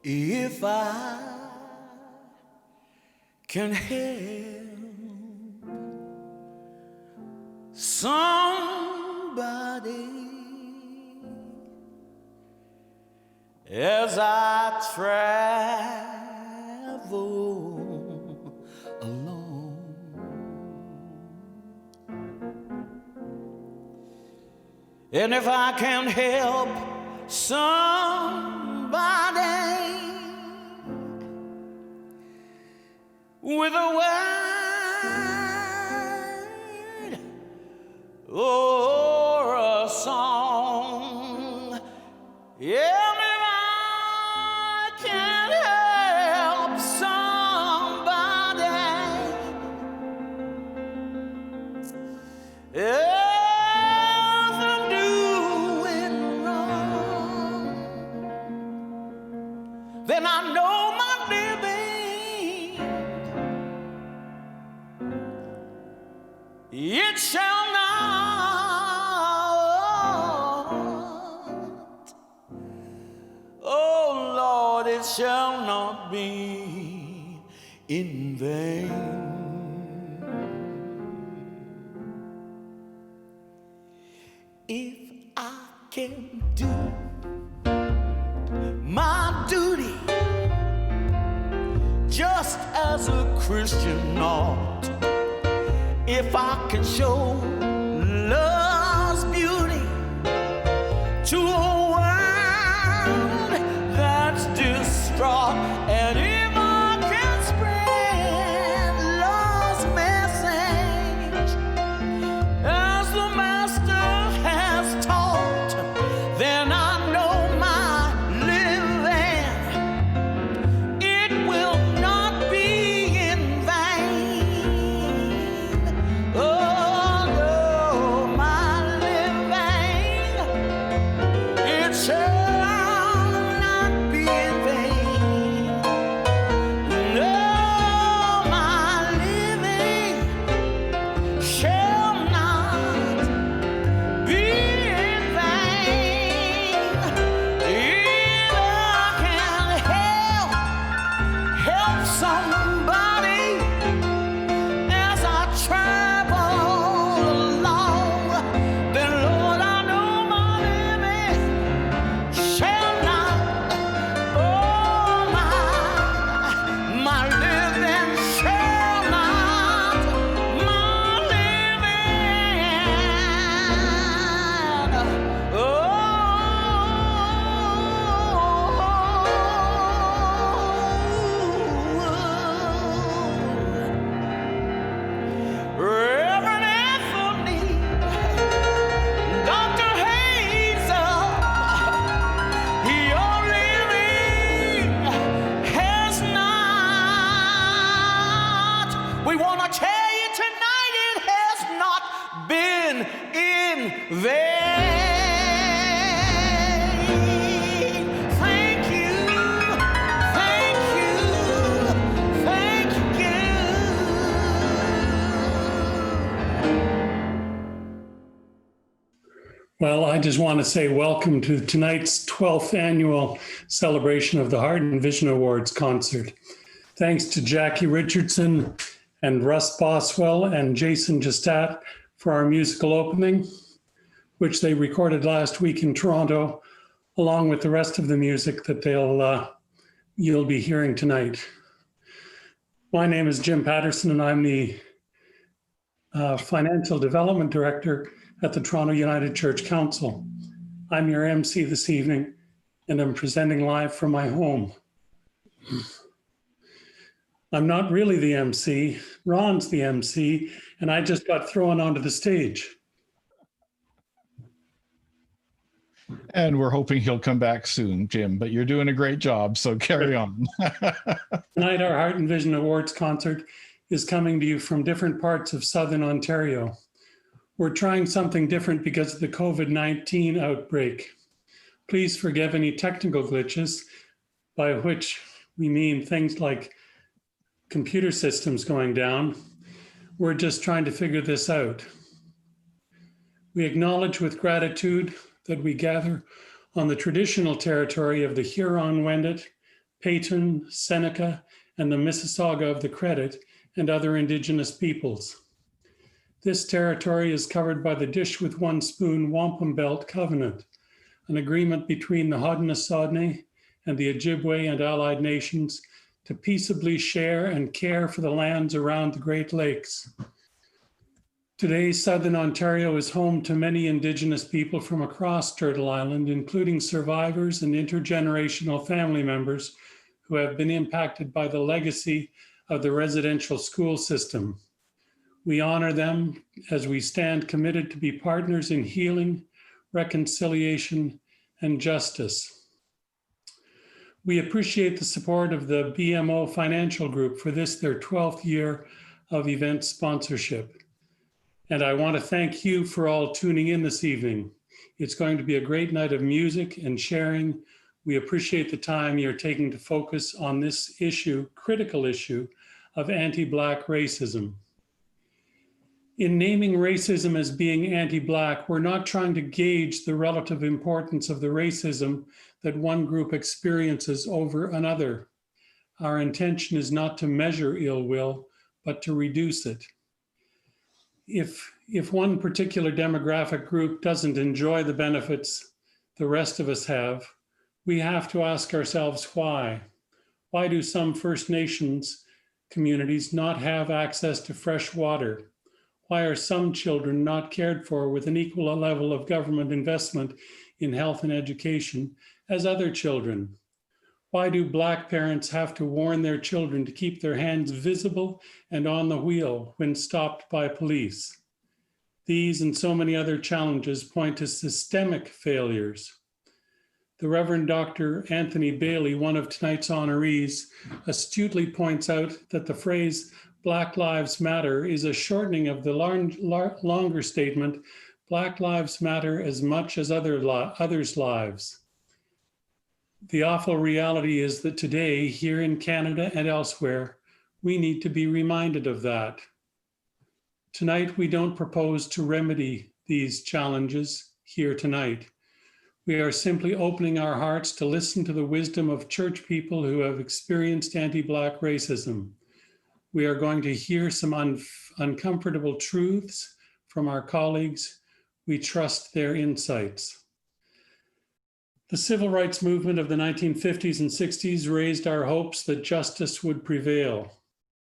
If I can help somebody as I travel alone, and if I can help somebody with a word or a song, yeah, if I can help somebody, yeah, from doing wrong, then I know my living, it shall not, oh Lord, it shall not be in vain. If I can do my duty just as a Christian ought, if I can show love's beauty to a world that's distraught, and if I can spread love's message as the Master has taught, then I know my living, it will not be in vain. Oh no, my living, it shall not be in vain. No, my living shall not be in vain. If I can help somebody as I travel along, then Lord, I know my living shall not, oh my living shall not, my living, oh, Reverend Anthony, Dr. Hazel, your living has not, we want to tell you tonight, it has not been in vain. Thank you, thank you, thank you. Well, I just want to say welcome to tonight's 12th annual celebration of the Heart and Vision Awards concert. Thanks to Jackie Richardson and Russ Boswell and Jason Justat for our musical opening, which they recorded last week in Toronto, along with the rest of the music that you'll be hearing tonight. My name is Jim Patterson, and I'm the Financial Development Director at the Toronto United Church Council. I'm your MC this evening, and I'm presenting live from my home. I'm not really the MC, Ron's the MC, and I just got thrown onto the stage. And we're hoping he'll come back soon, Jim, but you're doing a great job, so carry on. Tonight, our Heart and Vision Awards concert is coming to you from different parts of Southern Ontario. We're trying something different because of the COVID-19 outbreak. Please forgive any technical glitches, by which we mean things like computer systems going down. We're just trying to figure this out. We acknowledge with gratitude that we gather on the traditional territory of the Huron-Wendat, Peyton, Seneca, and the Mississauga of the Credit, and other Indigenous peoples. This territory is covered by the Dish with One Spoon Wampum Belt Covenant, an agreement between the Haudenosaunee and the Ojibwe and allied nations to peaceably share and care for the lands around the Great Lakes. Today, Southern Ontario is home to many Indigenous people from across Turtle Island, including survivors and intergenerational family members who have been impacted by the legacy of the residential school system. We honor them as we stand committed to be partners in healing, reconciliation, and justice. We appreciate the support of the BMO Financial Group for this, their 12th year of event sponsorship. And I want to thank you for all tuning in this evening. It's going to be a great night of music and sharing. We appreciate the time you're taking to focus on this issue, critical issue, of anti-Black racism. In naming racism as being anti-Black, we're not trying to gauge the relative importance of the racism that one group experiences over another. Our intention is not to measure ill will, but to reduce it. If one particular demographic group doesn't enjoy the benefits the rest of us have, we have to ask ourselves why. Why do some First Nations communities not have access to fresh water? Why are some children not cared for with an equal level of government investment in health and education as other children? Why do Black parents have to warn their children to keep their hands visible and on the wheel when stopped by police? These and so many other challenges point to systemic failures. The Reverend Dr. Anthony Bailey, one of tonight's honorees, astutely points out that the phrase Black Lives Matter is a shortening of the longer statement, Black Lives Matter as much as others' lives. The awful reality is that today, here in Canada and elsewhere, we need to be reminded of that. Tonight, we don't propose to remedy these challenges here tonight. We are simply opening our hearts to listen to the wisdom of church people who have experienced anti-Black racism. We are going to hear some uncomfortable truths from our colleagues. We trust their insights. The civil rights movement of the 1950s and 60s raised our hopes that justice would prevail.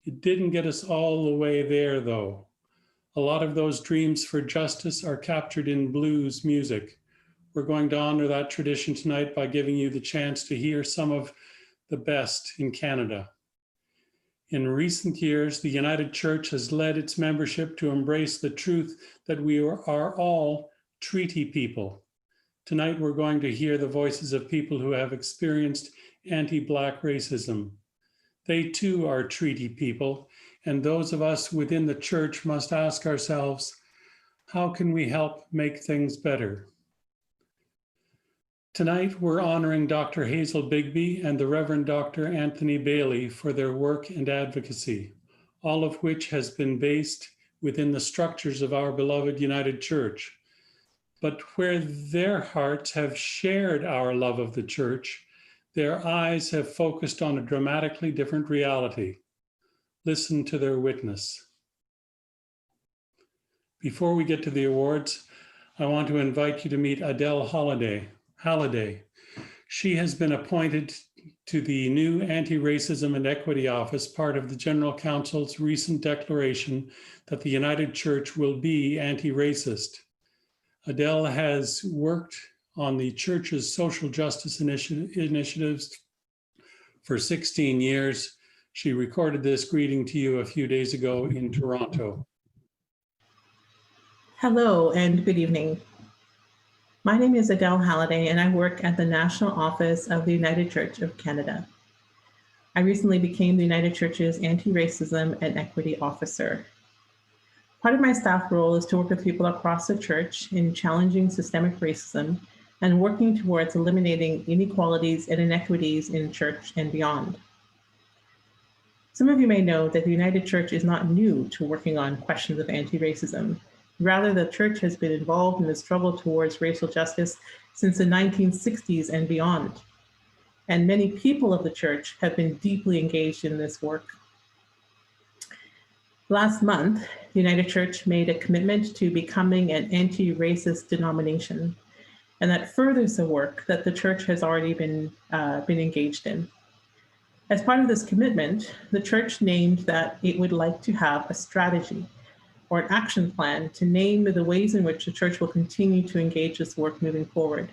It didn't get us all the way there, though. A lot of those dreams for justice are captured in blues music. We're going to honor that tradition tonight by giving you the chance to hear some of the best in Canada. In recent years, the United Church has led its membership to embrace the truth that we are all treaty people. Tonight, we're going to hear the voices of people who have experienced anti-Black racism. They too are treaty people, and those of us within the church must ask ourselves, how can we help make things better? Tonight, we're honoring Dr. Hazel Bigby and the Reverend Dr. Anthony Bailey for their work and advocacy, all of which has been based within the structures of our beloved United Church. But where their hearts have shared our love of the church, their eyes have focused on a dramatically different reality. Listen to their witness. Before we get to the awards, I want to invite you to meet Adele Halliday. She has been appointed to the new Anti-Racism and Equity Office, part of the General Council's recent declaration that the United Church will be anti-racist. Adele has worked on the church's social justice initiatives for 16 years. She recorded this greeting to you a few days ago in Toronto. Hello and good evening. My name is Adele Halliday and I work at the National Office of the United Church of Canada. I recently became the United Church's Anti-Racism and Equity Officer. Part of my staff role is to work with people across the church in challenging systemic racism and working towards eliminating inequalities and inequities in church and beyond. Some of you may know that the United Church is not new to working on questions of anti-racism. Rather, the church has been involved in the struggle towards racial justice since the 1960s and beyond. and many people of the church have been deeply engaged in this work. Last month, the United Church made a commitment to becoming an anti-racist denomination, and that furthers the work that the church has already been engaged in. As part of this commitment, the church named that it would like to have a strategy or an action plan to name the ways in which the church will continue to engage this work moving forward.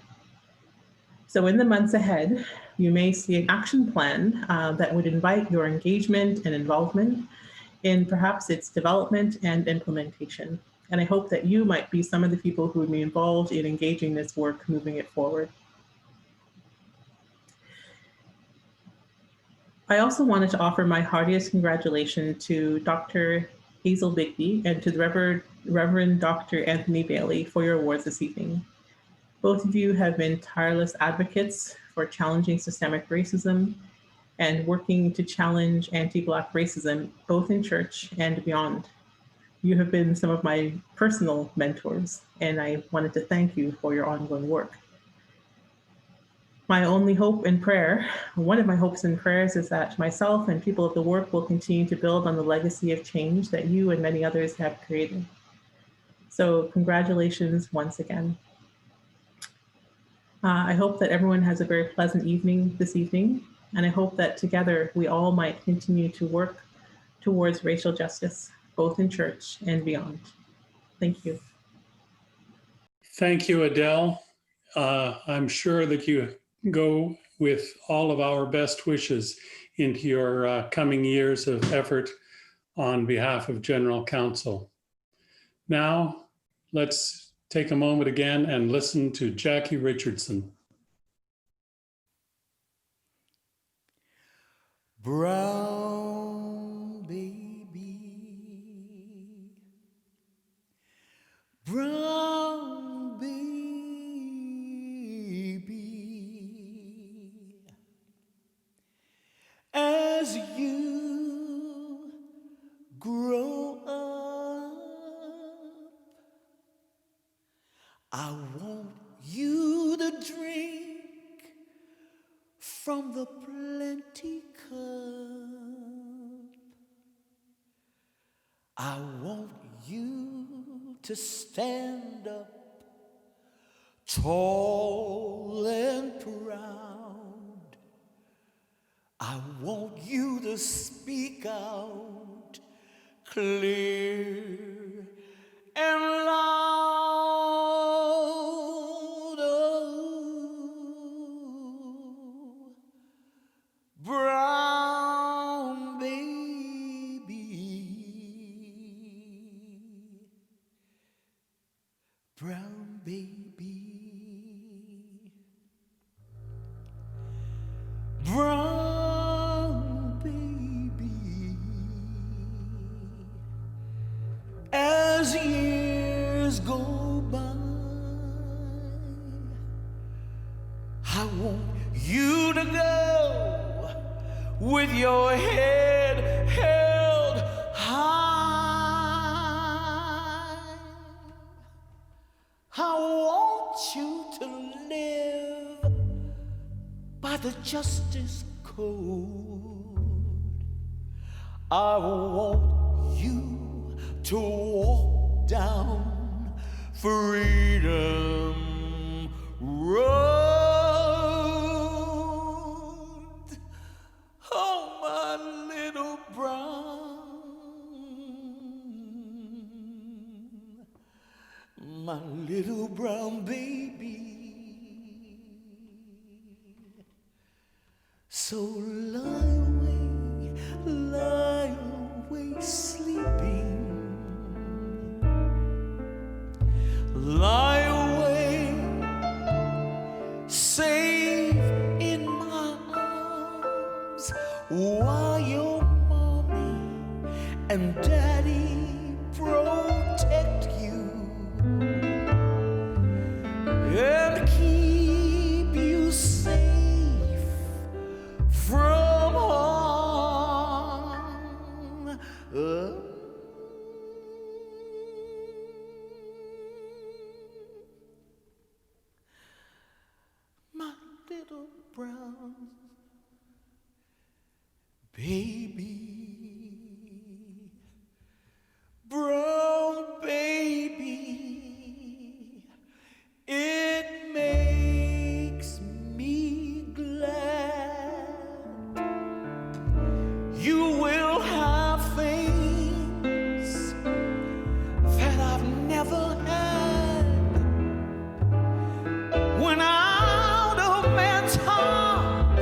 So in the months ahead, you may see an action plan that would invite your engagement and involvement in perhaps its development and implementation. And I hope that you might be some of the people who would be involved in engaging this work, moving it forward. I also wanted to offer my heartiest congratulations to Dr. Hazel Bigby and to the Reverend Dr. Anthony Bailey for your awards this evening. Both of you have been tireless advocates for challenging systemic racism and working to challenge anti-Black racism, both in church and beyond. You have been some of my personal mentors, and I wanted to thank you for your ongoing work. My only hope and prayer, one of my hopes and prayers, is that myself and people of the work will continue to build on the legacy of change that you and many others have created. So congratulations once again. I hope that everyone has a very pleasant evening this evening, and I hope that together we all might continue to work towards racial justice, both in church and beyond. Thank you. Thank you, Adele. I'm sure that you go with all of our best wishes into your coming years of effort on behalf of General Counsel. Now, let's take a moment again and listen to Jackie Richardson. Brown baby, brown baby, as you grow up, I want you to drink from the plenty cup. I want you to stand up tall and proud. I want you to speak out clear and loud. Oh, brown baby, brown baby, brown baby. As years go by, I want you to go with your head held high. I want you to live by the justice code. I want you to walk down Freedom Road. Oh, my little brown baby. So lie away sleeping. Lie away, safe in my arms, while your mommy and daddy protect you and keep you safe from ever had. When out of man's heart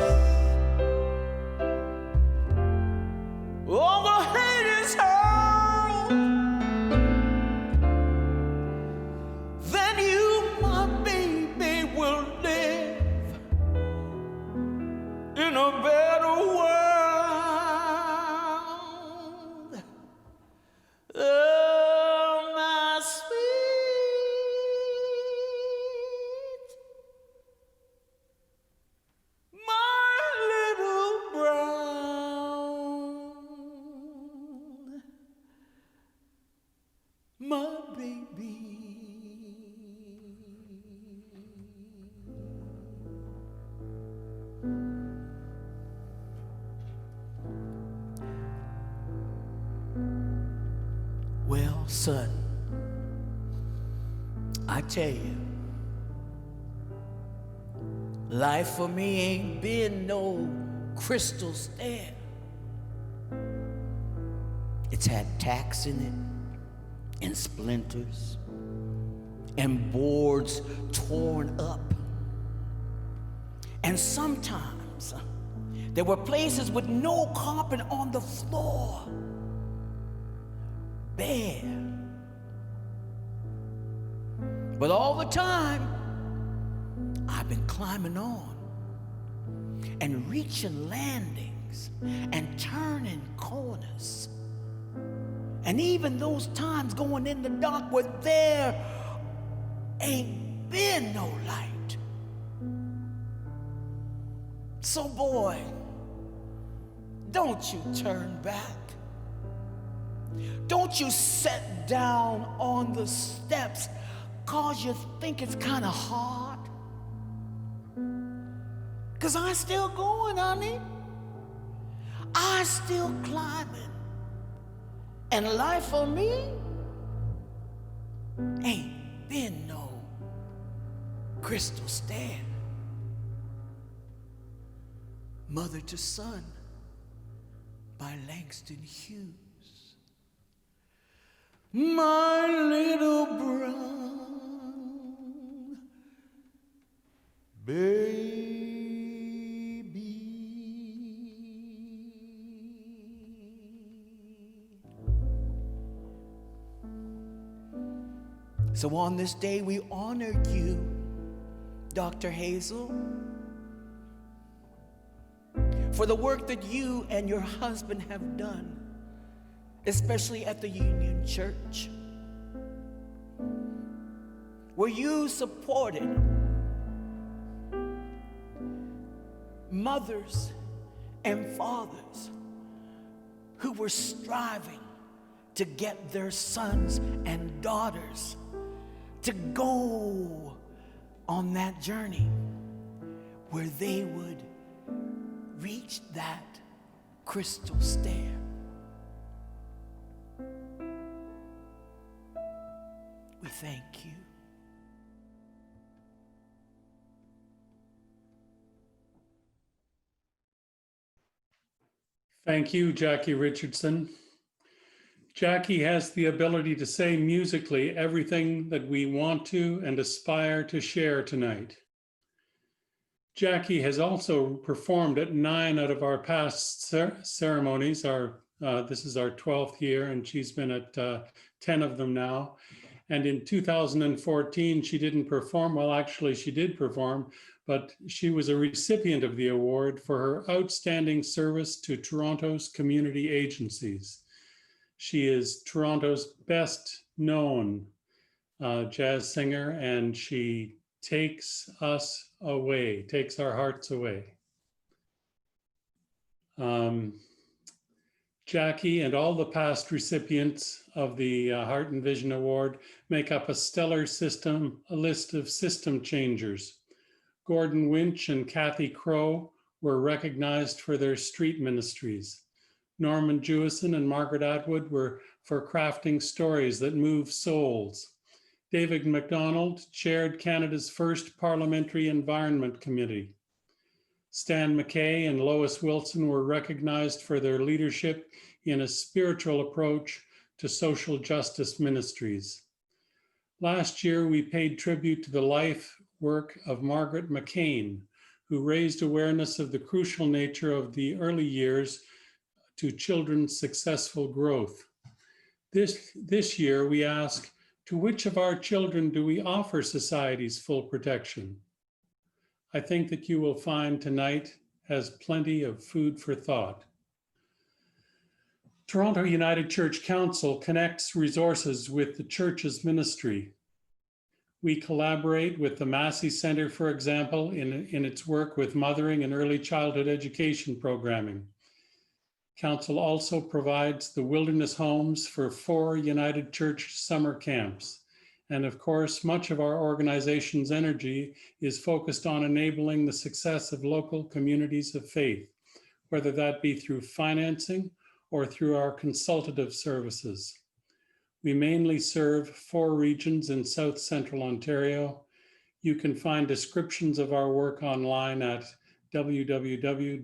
all the hate is hurled, then you, my baby, will live in a better world. Oh, my sweet, my little brown, my baby. Well, son, I tell you, life for me ain't been no crystal stair. It's had tacks in it, and splinters, and boards torn up. And sometimes there were places with no carpet on the floor, bare. But all the time, I've been climbing on and reaching landings and turning corners. And even those times going in the dark where there ain't been no light. So boy, don't you turn back. Don't you sit down on the steps 'cause you think it's kind of hard. 'Cause I still going, honey. I still climbing. And life for me ain't been no crystal stair. Mother to Son by Langston Hughes. My little brown baby. So on this day we honor you, Dr. Hazel, for the work that you and your husband have done, especially at the Union Church, where you supported mothers and fathers who were striving to get their sons and daughters to go on that journey where they would reach that crystal stair. We thank you. Thank you, Jackie Richardson. Jackie has the ability to say musically everything that we want to and aspire to share tonight. Jackie has also performed at 9 out of our past ceremonies. This is our 12th year, and she's been at 10 of them now. And in 2014, she didn't perform. Well, actually, she did perform, but she was a recipient of the award for her outstanding service to Toronto's community agencies. She is Toronto's best known jazz singer, and she takes us away, takes our hearts away. Jackie and all the past recipients of the Heart and Vision Award make up a stellar system, a list of system changers. Gordon Winch and Kathy Crow were recognized for their street ministries. Norman Jewison and Margaret Atwood were for crafting stories that move souls. David MacDonald chaired Canada's first Parliamentary Environment Committee. Stan McKay and Lois Wilson were recognized for their leadership in a spiritual approach to social justice ministries. Last year, we paid tribute to the life work of Margaret McCain, who raised awareness of the crucial nature of the early years to children's successful growth. This year, we ask, to which of our children do we offer society's full protection? I think that you will find tonight has plenty of food for thought. Toronto United Church Council connects resources with the church's ministry. We collaborate with the Massey Center, for example, in its work with mothering and early childhood education programming. Council also provides the wilderness homes for 4 United Church summer camps. And of course, much of our organization's energy is focused on enabling the success of local communities of faith, whether that be through financing or through our consultative services. We mainly serve 4 regions in South Central Ontario. You can find descriptions of our work online at www.tucc.ca.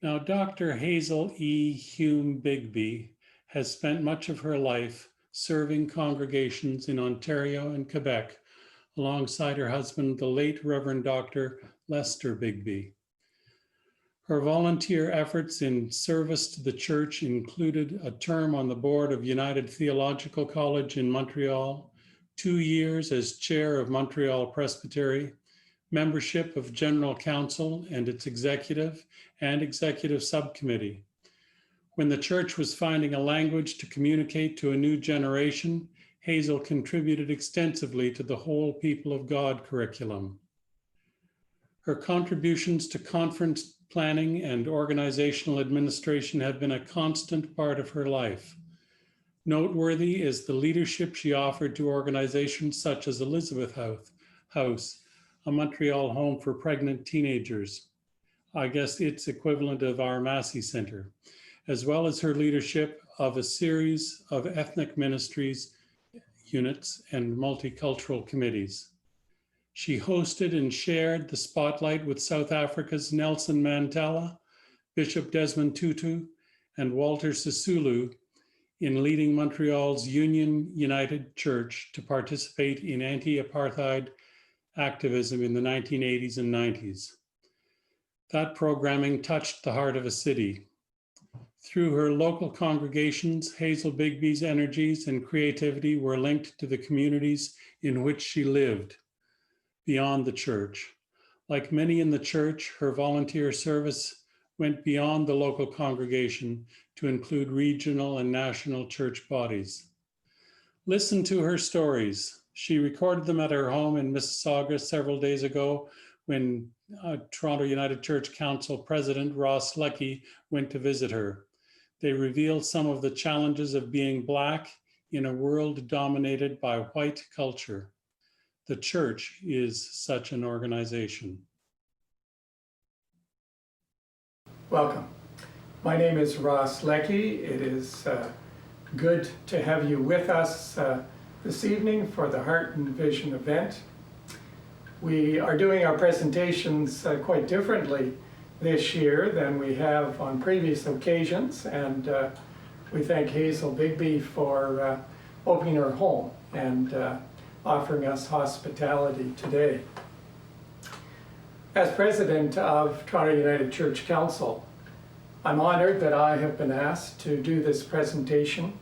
Now, Dr. Hazel E. Hume Bigby has spent much of her life serving congregations in Ontario and Quebec alongside her husband, the late Reverend Dr. Lester Bigby. Her volunteer efforts in service to the church included a term on the board of United Theological College in Montreal, 2 years as chair of Montreal Presbytery, membership of General Council and its executive and executive subcommittee. When the church was finding a language to communicate to a new generation, Hazel contributed extensively to the Whole People of God curriculum. Her contributions to conference planning and organizational administration have been a constant part of her life. Noteworthy is the leadership she offered to organizations such as Elizabeth House, a Montreal home for pregnant teenagers. I guess it's equivalent of our Massey Center, as well as her leadership of a series of ethnic ministries units and multicultural committees. She hosted and shared the spotlight with South Africa's Nelson Mandela, Bishop Desmond Tutu, and Walter Sisulu in leading Montreal's Union United Church to participate in anti-apartheid activism in the 1980s and 90s. That programming touched the heart of a city. Through her local congregations, Hazel Bigby's energies and creativity were linked to the communities in which she lived, beyond the church. Like many in the church, her volunteer service went beyond the local congregation to include regional and national church bodies. Listen to her stories. She recorded them at her home in Mississauga several days ago when Toronto United Church Council President Ross Leckie went to visit her. They revealed some of the challenges of being Black in a world dominated by white culture. The church is such an organization. Welcome. My name is Ross Leckie. It is good to have you with us this evening for the Heart and Vision event. We are doing our presentations quite differently this year than we have on previous occasions, and we thank Hazel Bigby for opening her home and offering us hospitality today. As president of Toronto United Church Council, I'm honored that I have been asked to do this presentation,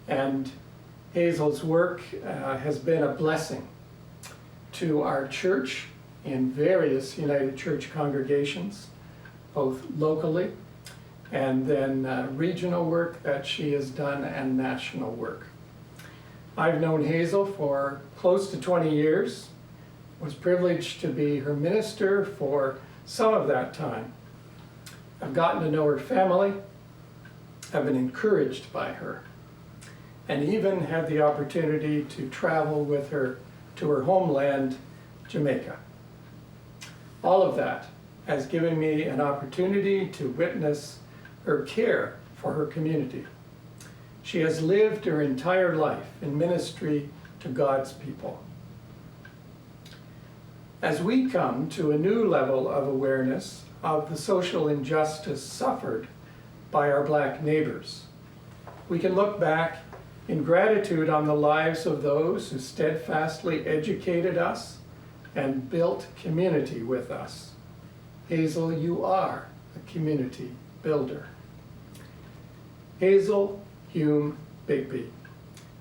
and Hazel's work has been a blessing to our church in various United Church congregations, both locally and then regional work that she has done and national work. I've known Hazel for close to 20 years, was privileged to be her minister for some of that time. I've gotten to know her family, I've been encouraged by her, and even had the opportunity to travel with her to her homeland, Jamaica. All of that has given me an opportunity to witness her care for her community. She has lived her entire life in ministry to God's people. As we come to a new level of awareness of the social injustice suffered by our black neighbors. We can look back in gratitude on the lives of those who steadfastly educated us and built community with us. Hazel, you are a community builder. Hazel Hume Bigby,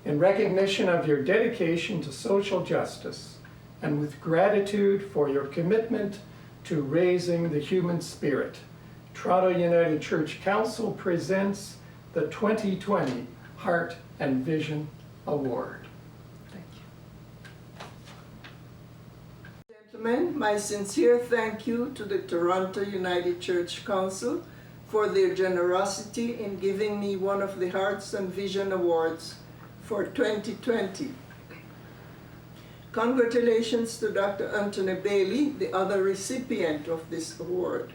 in recognition of your dedication to social justice and with gratitude for your commitment to raising the human spirit, Toronto United Church Council presents the 2020 Heart and Vision Award. Thank you. Gentlemen, my sincere thank you to the Toronto United Church Council for their generosity in giving me one of the Hearts and Vision Awards for 2020. Congratulations to Dr. Anthony Bailey, the other recipient of this award.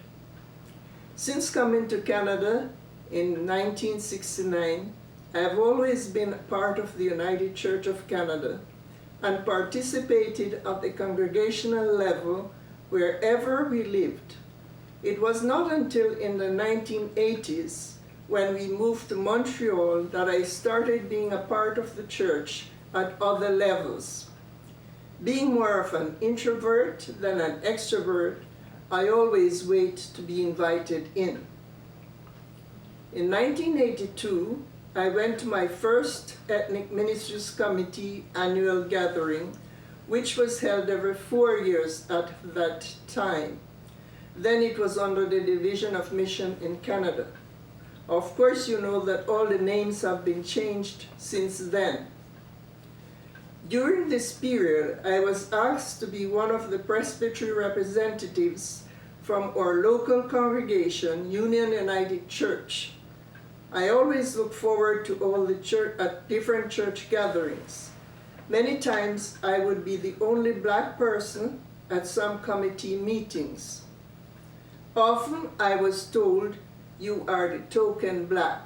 Since coming to Canada in 1969, I have always been part of the United Church of Canada and participated at the congregational level wherever we lived. It was not until in the 1980s, when we moved to Montreal, that I started being a part of the church at other levels. Being more of an introvert than an extrovert, I always wait to be invited in. In 1982, I went to my first Ethnic Ministries Committee annual gathering, which was held every 4 years at that time. Then it was under the Division of Mission in Canada. Of course, you know that all the names have been changed since then. During this period, I was asked to be one of the presbytery representatives from our local congregation, Union United Church. I always look forward to all the different church gatherings. Many times I would be the only black person at some committee meetings. Often I was told, "You are the token black."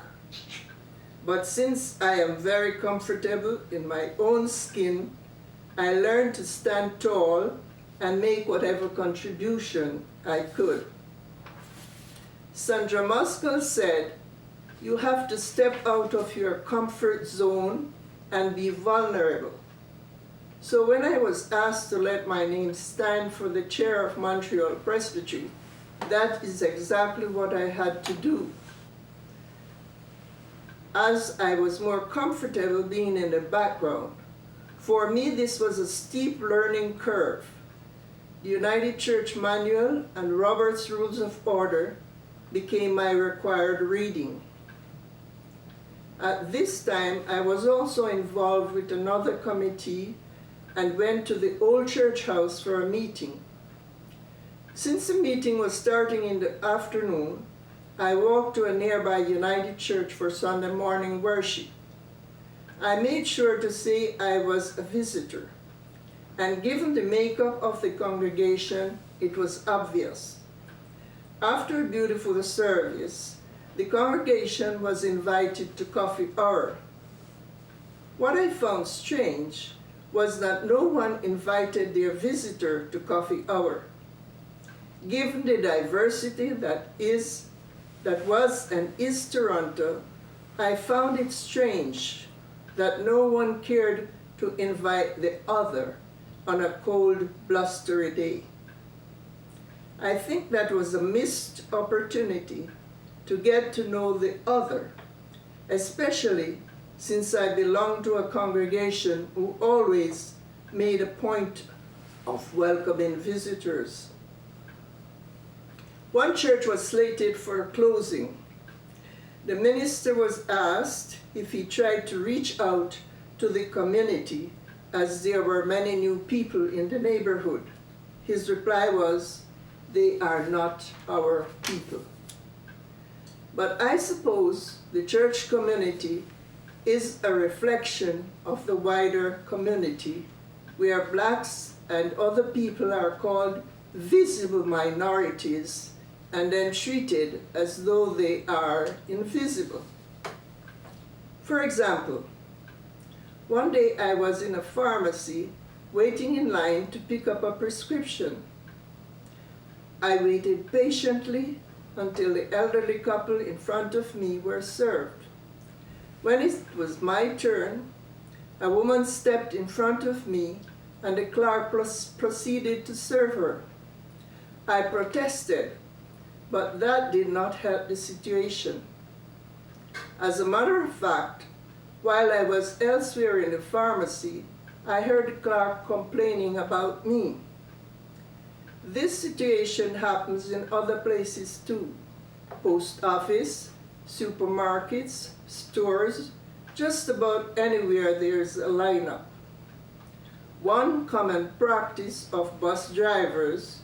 But since I am very comfortable in my own skin, I learned to stand tall and make whatever contribution I could. Sandra Muskell said, "You have to step out of your comfort zone and be vulnerable." So when I was asked to let my name stand for the chair of Montreal Presbytery, that is exactly what I had to do. As I was more comfortable being in the background, for me this was a steep learning curve. The United Church Manual and Robert's Rules of Order became my required reading. At this time, I was also involved with another committee and went to the old church house for a meeting. Since the meeting was starting in the afternoon, I walked to a nearby United Church for Sunday morning worship. I made sure to say I was a visitor, and given the makeup of the congregation, it was obvious. After a beautiful service, the congregation was invited to coffee hour. What I found strange was that no one invited their visitor to coffee hour. Given the diversity that was and is Toronto, I found it strange that no one cared to invite the other on a cold, blustery day. I think that was a missed opportunity to get to know the other, especially since I belong to a congregation who always made a point of welcoming visitors. One church was slated for closing. The minister was asked if he tried to reach out to the community as there were many new people in the neighborhood. His reply was, "They are not our people." But I suppose the church community is a reflection of the wider community, where blacks and other people are called visible minorities and then treated as though they are invisible. For example, one day I was in a pharmacy waiting in line to pick up a prescription. I waited patiently until the elderly couple in front of me were served. When it was my turn, a woman stepped in front of me and the clerk proceeded to serve her. I protested, but that did not help the situation. As a matter of fact, while I was elsewhere in the pharmacy, I heard the clerk complaining about me. This situation happens in other places too. Post office, supermarkets, stores, just about anywhere there's a lineup. One common practice of bus drivers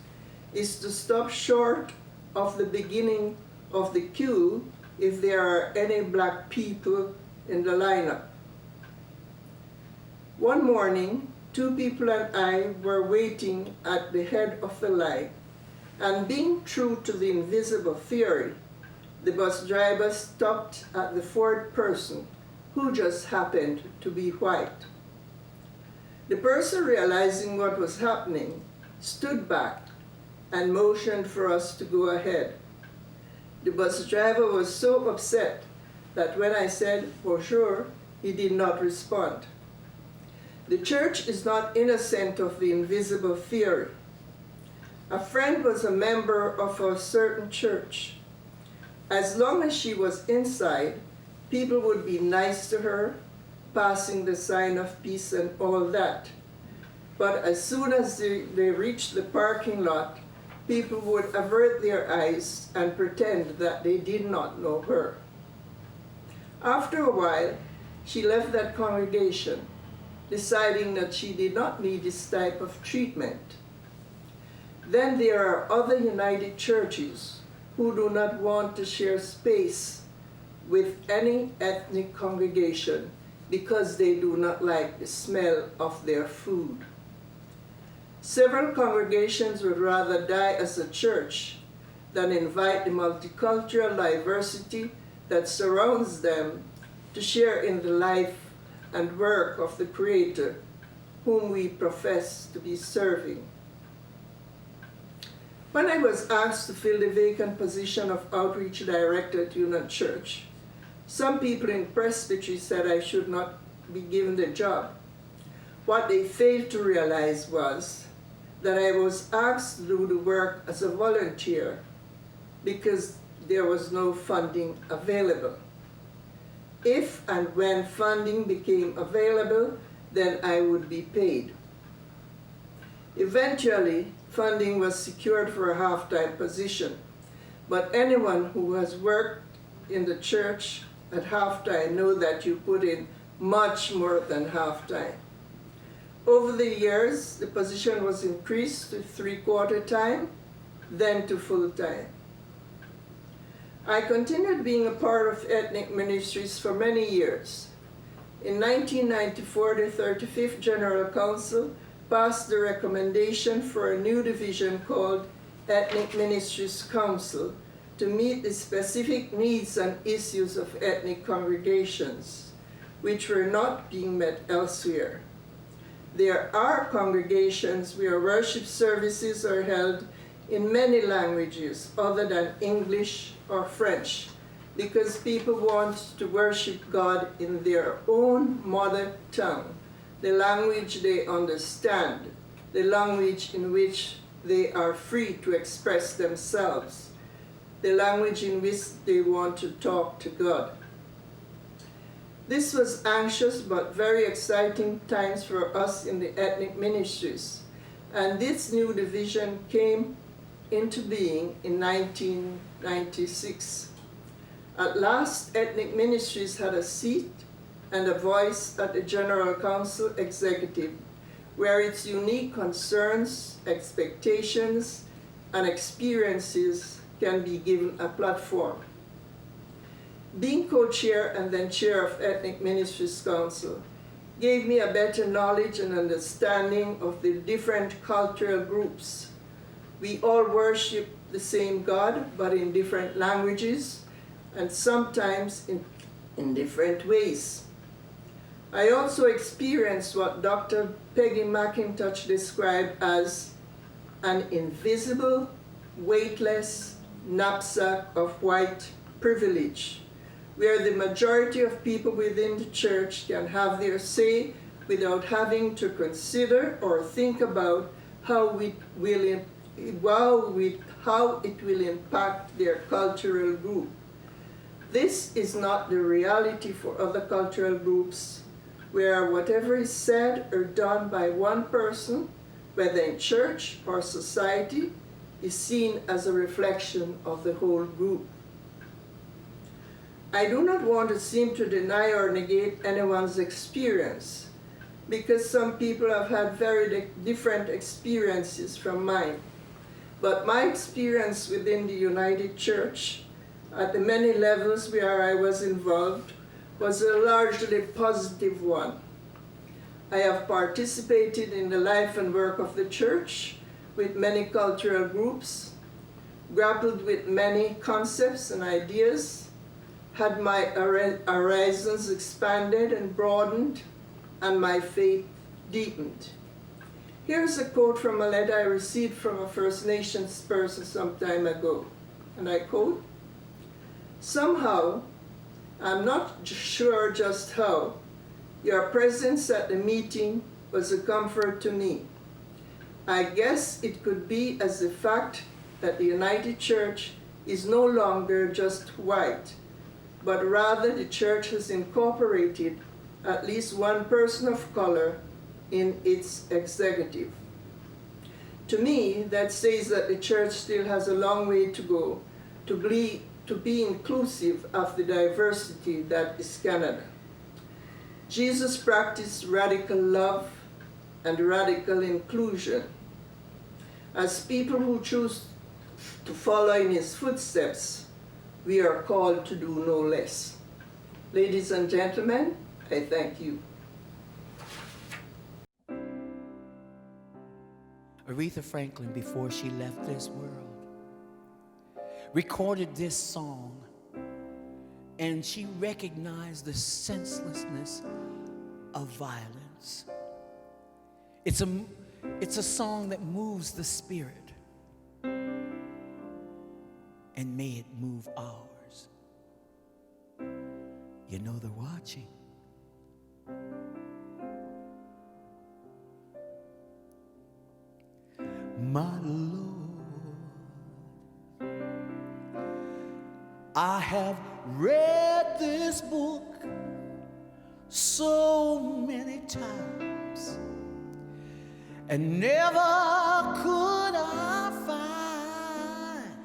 is to stop short of the beginning of the queue if there are any black people in the lineup. One morning, 2 people and I were waiting at the head of the line, and being true to the invisible theory, the bus driver stopped at the 4th person, who just happened to be white. The person, realizing what was happening, stood back and motioned for us to go ahead. The bus driver was so upset that when I said, bonjour, he did not respond. The church is not innocent of the invisible theory. A friend was a member of a certain church. As long as she was inside, people would be nice to her, passing the sign of peace and all that. But as soon as they reached the parking lot, people would avert their eyes and pretend that they did not know her. After a while, she left that congregation, deciding that she did not need this type of treatment. Then there are other United Churches who do not want to share space with any ethnic congregation because they do not like the smell of their food. Several congregations would rather die as a church than invite the multicultural diversity that surrounds them to share in the life and work of the Creator, whom we profess to be serving. When I was asked to fill the vacant position of Outreach Director at Union Church, some people in presbytery said I should not be given the job. What they failed to realize was that I was asked to do the work as a volunteer because there was no funding available. If and when funding became available, then I would be paid. Eventually, funding was secured for a half-time position, but anyone who has worked in the church at half-time knows that you put in much more than half-time. Over the years, the position was increased to 3/4 time, then to full-time. I continued being a part of ethnic ministries for many years. In 1994, the 35th General Council passed the recommendation for a new division called Ethnic Ministries Council to meet the specific needs and issues of ethnic congregations, which were not being met elsewhere. There are congregations where worship services are held in many languages other than English or French, because people want to worship God in their own mother tongue, the language they understand, the language in which they are free to express themselves, the language in which they want to talk to God. This was anxious but very exciting times for us in the ethnic ministries, and this new division came into being in 1996. At last, ethnic ministries had a seat and a voice at the General Council Executive, where its unique concerns, expectations, and experiences can be given a platform. Being co-chair and then chair of Ethnic Ministries Council gave me a better knowledge and understanding of the different cultural groups. We all worship the same God, but in different languages, and sometimes in different ways. I also experienced what Dr. Peggy McIntosh described as an invisible, weightless, knapsack of white privilege, where the majority of people within the church can have their say without having to consider or think about how it will impact their cultural group. This is not the reality for other cultural groups, where whatever is said or done by one person, whether in church or society, is seen as a reflection of the whole group. I do not want to seem to deny or negate anyone's experience, because some people have had very different experiences from mine. But my experience within the United Church, at the many levels where I was involved, was a largely positive one. I have participated in the life and work of the church with many cultural groups, grappled with many concepts and ideas, had my horizons expanded and broadened, and my faith deepened. Here's a quote from a letter I received from a First Nations person some time ago, and I quote, "Somehow, I'm not sure just how, your presence at the meeting was a comfort to me. I guess it could be as the fact that the United Church is no longer just white, but rather the church has incorporated at least one person of color in its executive. To me, that says that the church still has a long way to go to be inclusive of the diversity that is Canada. Jesus practiced radical love and radical inclusion. As people who choose to follow in his footsteps, we are called to do no less. Ladies and gentlemen, I thank you." Aretha Franklin, before she left this world, recorded this song, and she recognized the senselessness of violence. It's a song that moves the spirit, and may it move ours. You know they're watching. My Lord, I have read this book so many times, and never could I find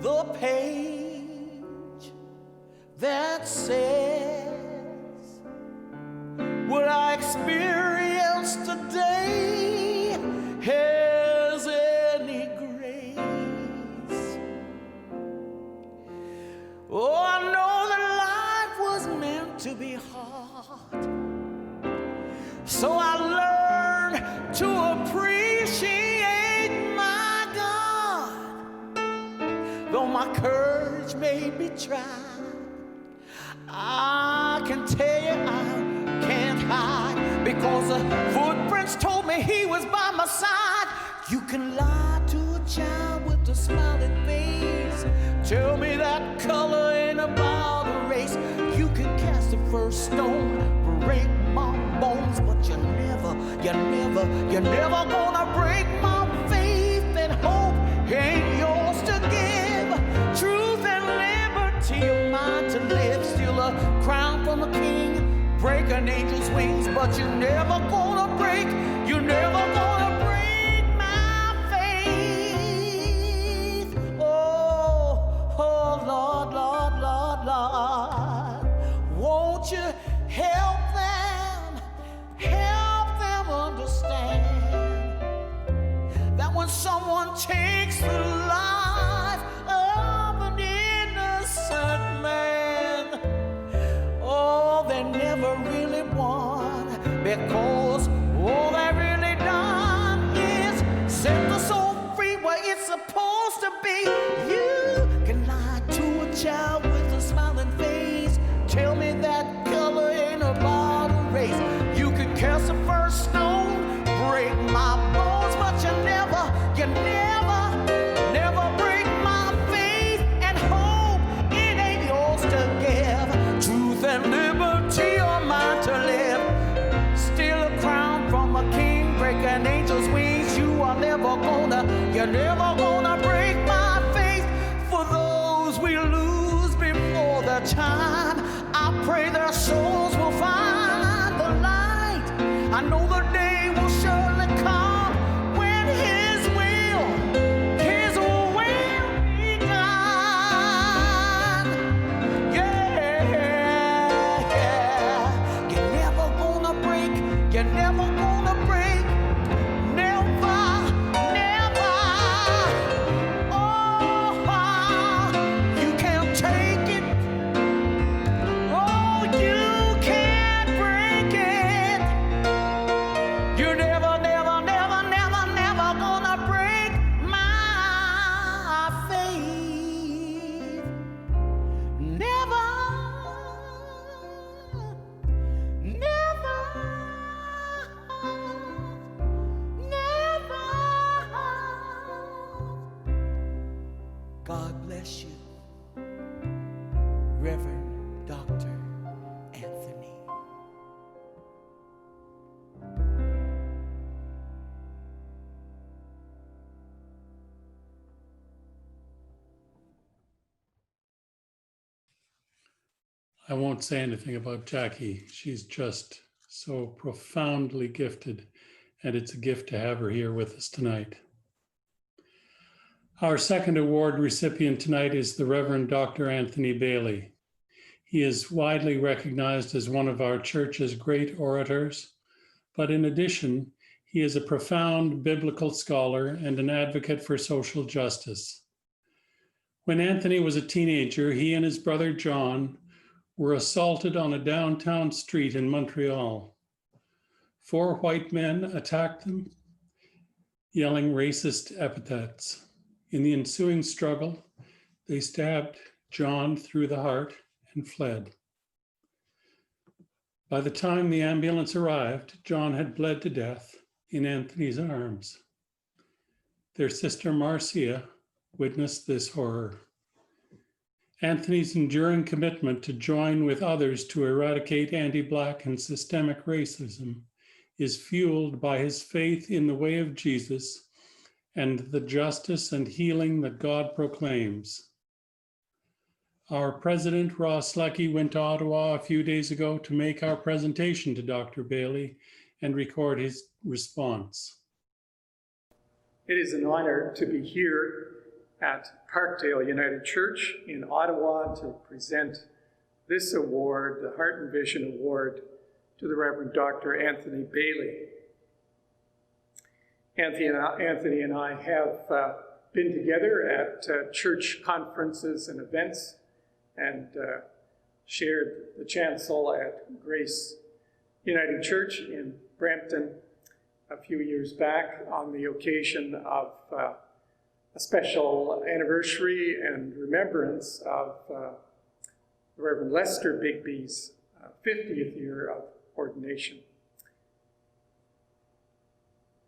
the page that says what I experienced today has any grace. Oh, I know that life was meant to be hard, so I learned to appreciate my God. Though my courage may be tried, I can tell you I can't hide, because the footprints told me he was by my side. You can lie to a child with a smiling face, tell me that color ain't about a race. You can cast the first stone, break my bones, but you're never gonna break my faith and hope ain't yours to give. Truth and liberty are mine to live, still a crown from a king, break an angel's wings, but you're never gonna break my faith. Oh, Lord, Lord, Lord, Lord, won't you help them understand that when someone takes the life of an innocent man, oh, they never really won, because all they really done is set the soul free where it's supposed to be. You can lie to a child with a smiling face, tell me that color ain't about a race. You can cast the first stone, break my bones, but you never break and liberty are mine to live. Steal a crown from a king, break an angel's wings. You're never gonna break my faith. For those we lose before the time, I pray their souls will find the light. I know the day will surely come when His will be done. Yeah, yeah. You're never gonna break. You're never gonna break. God bless you, Reverend Dr. Anthony. I won't say anything about Jackie. She's just so profoundly gifted, and it's a gift to have her here with us tonight. Our second award recipient tonight is the Reverend Dr. Anthony Bailey. He is widely recognized as one of our church's great orators, but in addition, he is a profound biblical scholar and an advocate for social justice. When Anthony was a teenager, he and his brother John were assaulted on a downtown street in Montreal. 4 white men attacked them, yelling racist epithets. In the ensuing struggle, they stabbed John through the heart and fled. By the time the ambulance arrived, John had bled to death in Anthony's arms. Their sister Marcia witnessed this horror. Anthony's enduring commitment to join with others to eradicate anti-Black and systemic racism is fueled by his faith in the way of Jesus and the justice and healing that God proclaims. Our president, Ross Lucky, went to Ottawa a few days ago to make our presentation to Dr. Bailey and record his response. It is an honor to be here at Parkdale United Church in Ottawa to present this award, the Heart and Vision Award, to the Reverend Dr. Anthony Bailey. Anthony and I have been together at church conferences and events and shared the chancel at Grace United Church in Brampton a few years back on the occasion of a special anniversary and remembrance of Reverend Lester Bigby's 50th year of ordination.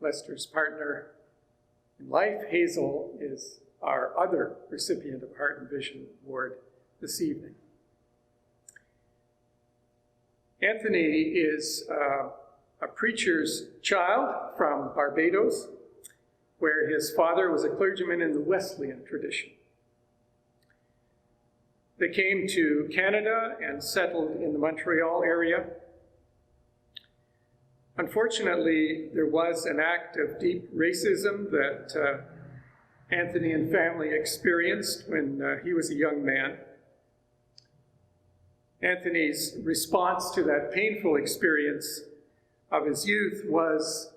Lester's partner in life, Hazel, is our other recipient of Heart and Vision Award this evening. Anthony is a preacher's child from Barbados, where his father was a clergyman in the Wesleyan tradition. They came to Canada and settled in the Montreal area. Unfortunately, there was an act of deep racism that Anthony and family experienced when he was a young man. Anthony's response to that painful experience of his youth was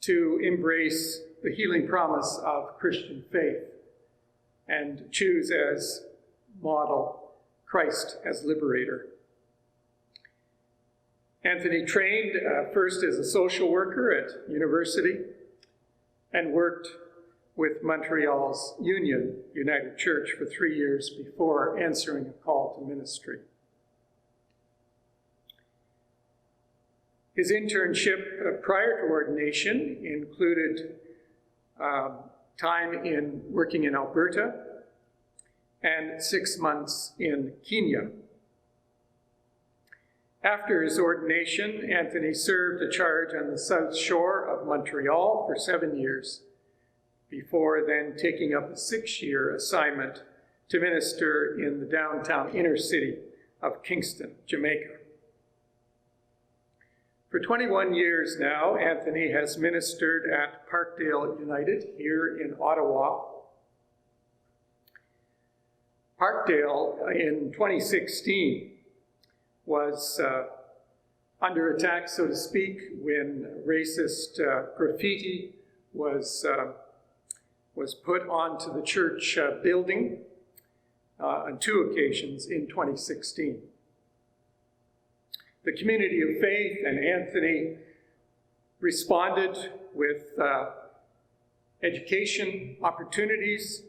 to embrace the healing promise of Christian faith and choose as model Christ as liberator. Anthony trained first as a social worker at university and worked with Montreal's Union United Church for 3 years before answering a call to ministry. His internship prior to ordination included time in working in Alberta and 6 months in Kenya. After his ordination, Anthony served a charge on the south shore of Montreal for 7 years, before then taking up a 6-year assignment to minister in the downtown inner city of Kingston, Jamaica. For 21 years now, Anthony has ministered at Parkdale United here in Ottawa. Parkdale in 2016 was under attack, so to speak, when racist graffiti was put onto the church building on 2 occasions in 2016. The community of faith and Anthony responded with education opportunities,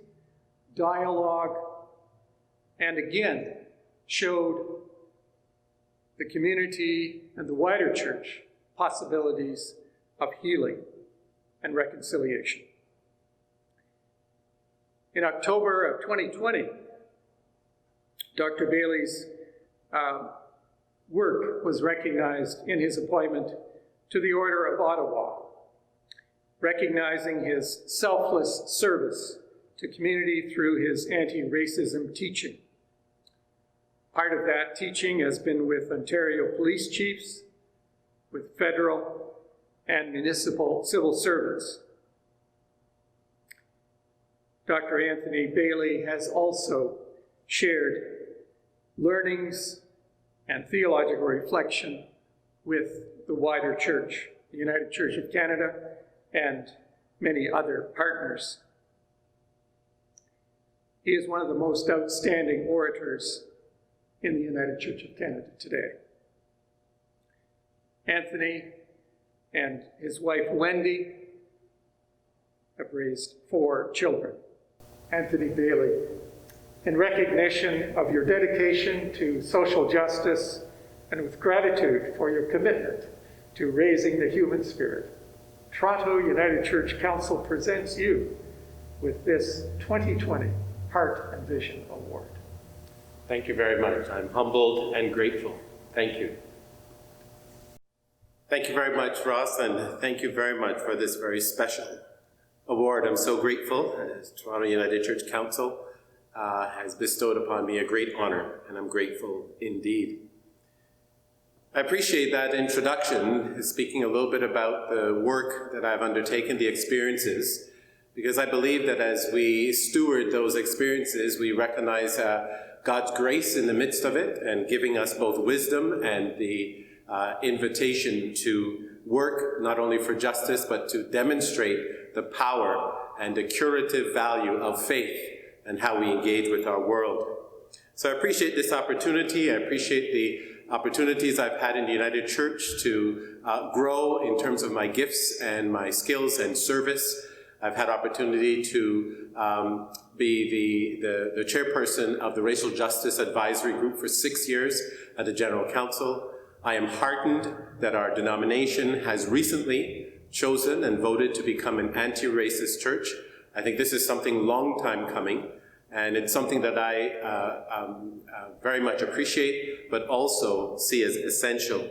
dialogue, and again showed the community and the wider church possibilities of healing and reconciliation. In October of 2020, Dr. Bailey's work was recognized in his appointment to the Order of Ottawa, recognizing his selfless service to community through his anti-racism teaching. Part of that teaching has been with Ontario police chiefs, with federal and municipal civil servants. Dr. Anthony Bailey has also shared learnings and theological reflection with the wider church, the United Church of Canada, and many other partners. He is one of the most outstanding orators in the United Church of Canada today. Anthony and his wife Wendy have raised 4 children. Anthony Bailey, in recognition of your dedication to social justice and with gratitude for your commitment to raising the human spirit, Toronto United Church Council presents you with this 2020 Heart and Vision Award. Thank you very much. I'm humbled and grateful. Thank you. Thank you very much, Ross, and thank you very much for this very special award. I'm so grateful, as Toronto United Church Council has bestowed upon me a great honor, and I'm grateful indeed. I appreciate that introduction, speaking a little bit about the work that I've undertaken, the experiences, because I believe that as we steward those experiences, we recognize God's grace in the midst of it and giving us both wisdom and the invitation to work not only for justice, but to demonstrate the power and the curative value of faith and how we engage with our world. So I appreciate this opportunity. I appreciate the opportunities I've had in the United Church to grow in terms of my gifts and my skills and service. I've had opportunity to be the chairperson of the Racial Justice Advisory Group for 6 years at the General Council. I am heartened that our denomination has recently chosen and voted to become an anti-racist church. I think this is something long time coming, and it's something that I very much appreciate, but also see as essential.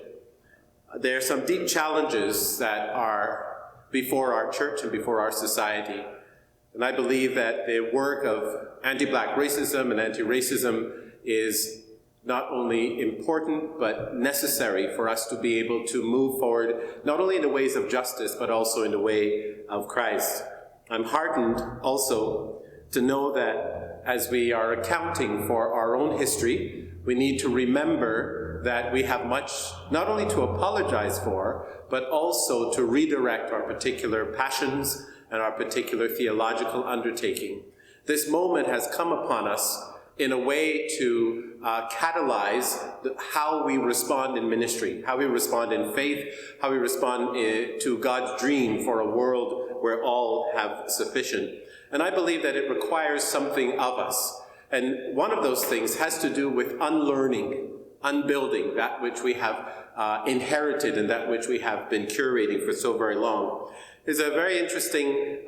There are some deep challenges that are before our church and before our society. And I believe that the work of anti-Black racism and anti-racism is not only important, but necessary for us to be able to move forward, not only in the ways of justice, but also in the way of Christ. I'm heartened also to know that as we are accounting for our own history, we need to remember that we have much not only to apologize for, but also to redirect our particular passions and our particular theological undertaking. This moment has come upon us in a way to catalyze how we respond in ministry, how we respond in faith, how we respond to God's dream for a world where all have sufficient. And I believe that it requires something of us. And one of those things has to do with unlearning, unbuilding that which we have inherited and that which we have been curating for so very long. There's a very interesting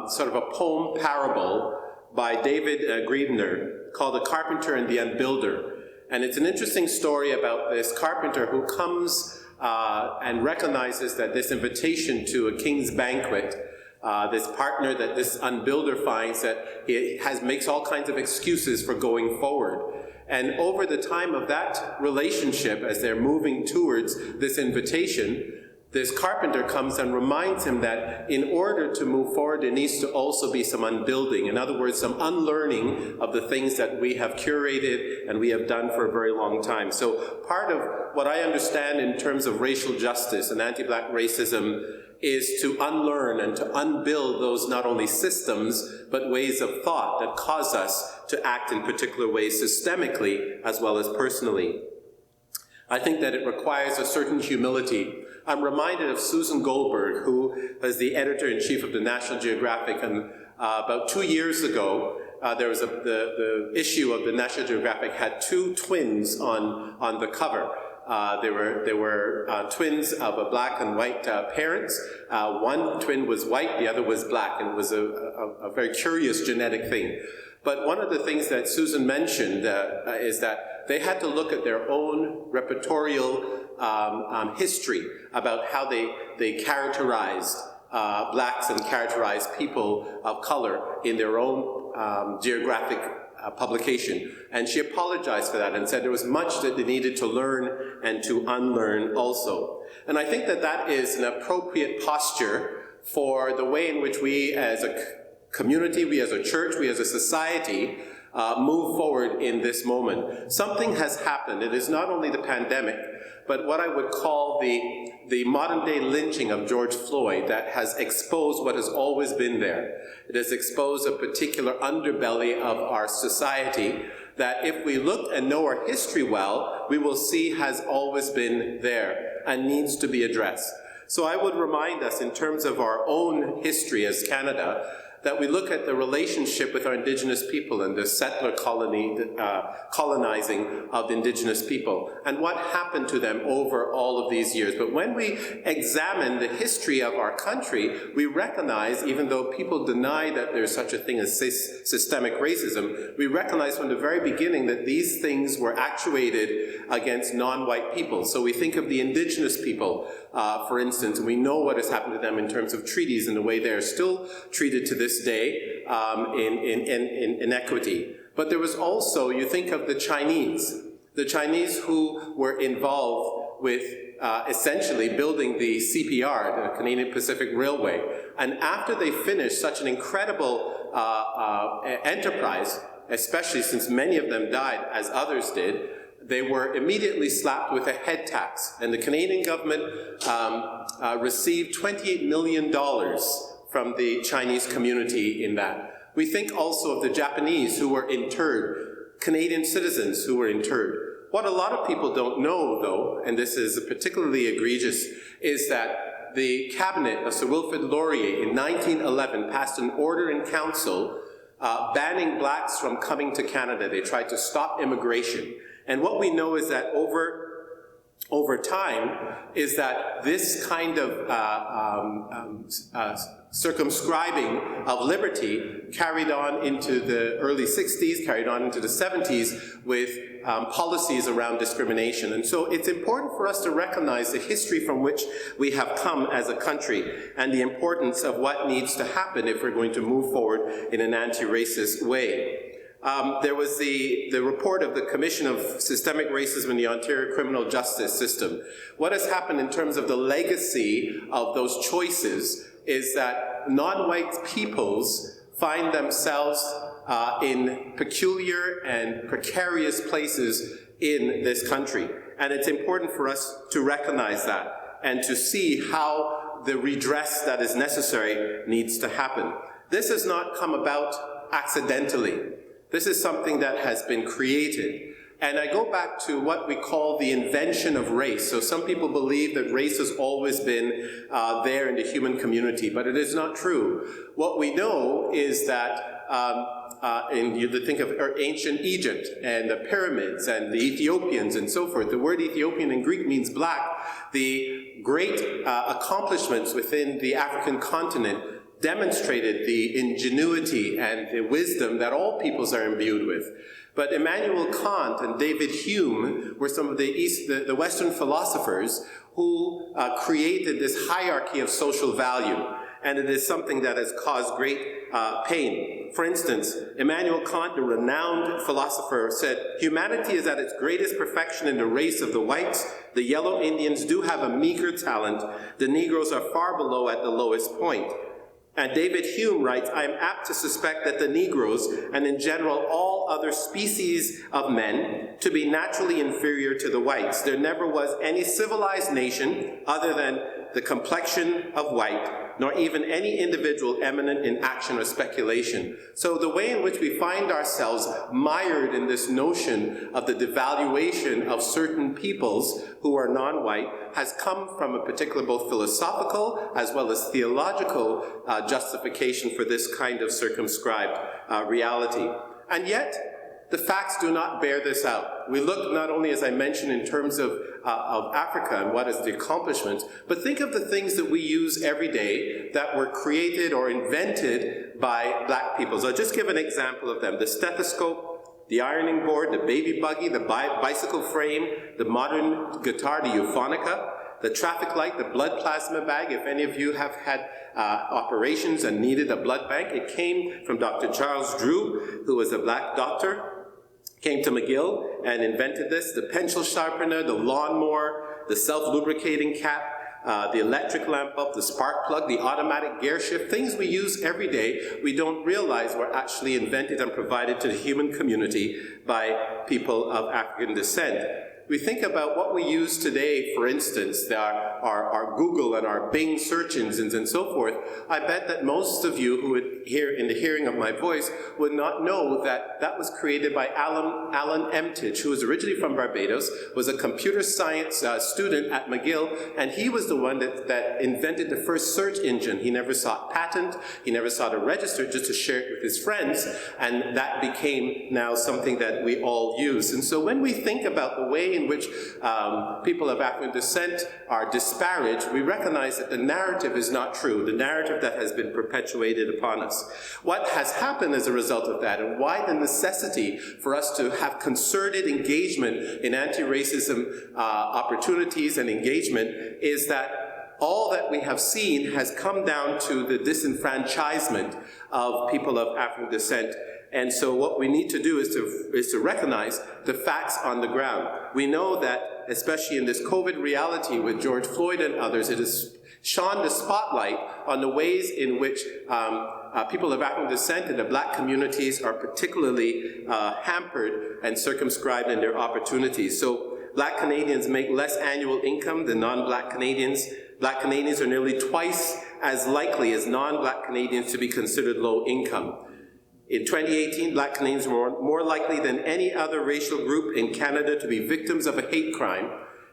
sort of a poem parable by David Griebner called The Carpenter and the Unbuilder. And it's an interesting story about this carpenter who comes and recognizes that this invitation to a king's banquet, this partner that this unbuilder finds that he makes all kinds of excuses for going forward. And over the time of that relationship, as they're moving towards this invitation, this carpenter comes and reminds him that in order to move forward, there needs to also be some unbuilding. In other words, some unlearning of the things that we have curated and we have done for a very long time. So part of what I understand in terms of racial justice and anti-Black racism is to unlearn and to unbuild those not only systems, but ways of thought that cause us to act in particular ways systemically as well as personally. I think that it requires a certain humility. I'm reminded of Susan Goldberg, who was the editor-in-chief of the National Geographic, and about 2 years ago, there was the issue of the National Geographic had two twins on the cover. There were twins of Black and white parents. One twin was white, the other was Black, and it was a very curious genetic thing. But one of the things that Susan mentioned is that they had to look at their own repertorial history about how they characterized Blacks and characterized people of color in their own geographic publication. And she apologized for that and said there was much that they needed to learn and to unlearn also. And I think that that is an appropriate posture for the way in which we as a community, we as a church, we as a society move forward in this moment. Something has happened. It is not only the pandemic, but what I would call the modern day lynching of George Floyd that has exposed what has always been there. It has exposed a particular underbelly of our society that if we look and know our history well, we will see has always been there and needs to be addressed. So I would remind us in terms of our own history as Canada, that we look at the relationship with our Indigenous people and the settler colonizing of the Indigenous people and what happened to them over all of these years. But when we examine the history of our country, we recognize, even though people deny that there's such a thing as systemic racism, we recognize from the very beginning that these things were actuated against non-white people. So we think of the Indigenous people, for instance, and we know what has happened to them in terms of treaties and the way they're still treated to this day in inequity. But there was also, you think of the Chinese who were involved with essentially building the CPR, the Canadian Pacific Railway. And after they finished such an incredible enterprise, especially since many of them died as others did, they were immediately slapped with a head tax. And the Canadian government received $28 million from the Chinese community in that. We think also of the Japanese who were interred, Canadian citizens who were interred. What a lot of people don't know, though, and this is particularly egregious, is that the cabinet of Sir Wilfrid Laurier in 1911 passed an order in council banning Blacks from coming to Canada. They tried to stop immigration. And what we know is that over time is that this kind of circumscribing of liberty carried on into the early 60s, carried on into the 70s with policies around discrimination. And so it's important for us to recognize the history from which we have come as a country and the importance of what needs to happen if we're going to move forward in an anti-racist way. There was the report of the Commission of Systemic Racism in the Ontario Criminal Justice System. What has happened in terms of the legacy of those choices is that non-white peoples find themselves in peculiar and precarious places in this country. And it's important for us to recognize that and to see how the redress that is necessary needs to happen. This has not come about accidentally. This is something that has been created. And I go back to what we call the invention of race. So some people believe that race has always been there in the human community, but it is not true. What we know is that you think of ancient Egypt and the pyramids and the Ethiopians and so forth. The word Ethiopian in Greek means black. The great accomplishments within the African continent demonstrated the ingenuity and the wisdom that all peoples are imbued with. But Immanuel Kant and David Hume were some of the Western philosophers who created this hierarchy of social value. And it is something that has caused great pain. For instance, Immanuel Kant, the renowned philosopher, said, "Humanity is at its greatest perfection in the race of the whites. The yellow Indians do have a meager talent. The Negroes are far below at the lowest point." And David Hume writes, "I am apt to suspect that the Negroes, and in general all other species of men, to be naturally inferior to the whites. There never was any civilized nation other than the complexion of white, nor even any individual eminent in action or speculation." So the way in which we find ourselves mired in this notion of the devaluation of certain peoples who are non-white has come from a particular both philosophical as well as theological justification for this kind of circumscribed reality. And yet, the facts do not bear this out. We look not only, as I mentioned, in terms of Africa and what is the accomplishments, but think of the things that we use every day that were created or invented by black people. So I'll just give an example of them. The stethoscope, the ironing board, the baby buggy, the bicycle frame, the modern guitar, the euphonica, the traffic light, the blood plasma bag. If any of you have had operations and needed a blood bank, it came from Dr. Charles Drew, who was a black doctor. Came to McGill and invented this, the pencil sharpener, the lawnmower, the self-lubricating cap, the electric lamp bulb, the spark plug, the automatic gear shift, things we use every day, we don't realize were actually invented and provided to the human community by people of African descent. We think about what we use today, for instance, our Google and our Bing search engines and so forth. I bet that most of you who would hear in the hearing of my voice would not know that that was created by Alan Emtich, who was originally from Barbados, was a computer science student at McGill, and he was the one that invented the first search engine. He never sought patent, he never sought a register, just to share it with his friends, and that became now something that we all use. And so when we think about the way in which people of African descent are disparaged, we recognize that the narrative is not true, the narrative that has been perpetuated upon us. What has happened as a result of that, and why the necessity for us to have concerted engagement in anti-racism opportunities and engagement, is that all that we have seen has come down to the disenfranchisement of people of African descent. And so what we need to do is to recognize the facts on the ground. We know that, especially in this COVID reality with George Floyd and others, it has shone the spotlight on the ways in which people of African descent in the black communities are particularly hampered and circumscribed in their opportunities. So black Canadians make less annual income than non-black Canadians. Black Canadians are nearly twice as likely as non-black Canadians to be considered low income. In 2018, black Canadians were more likely than any other racial group in Canada to be victims of a hate crime.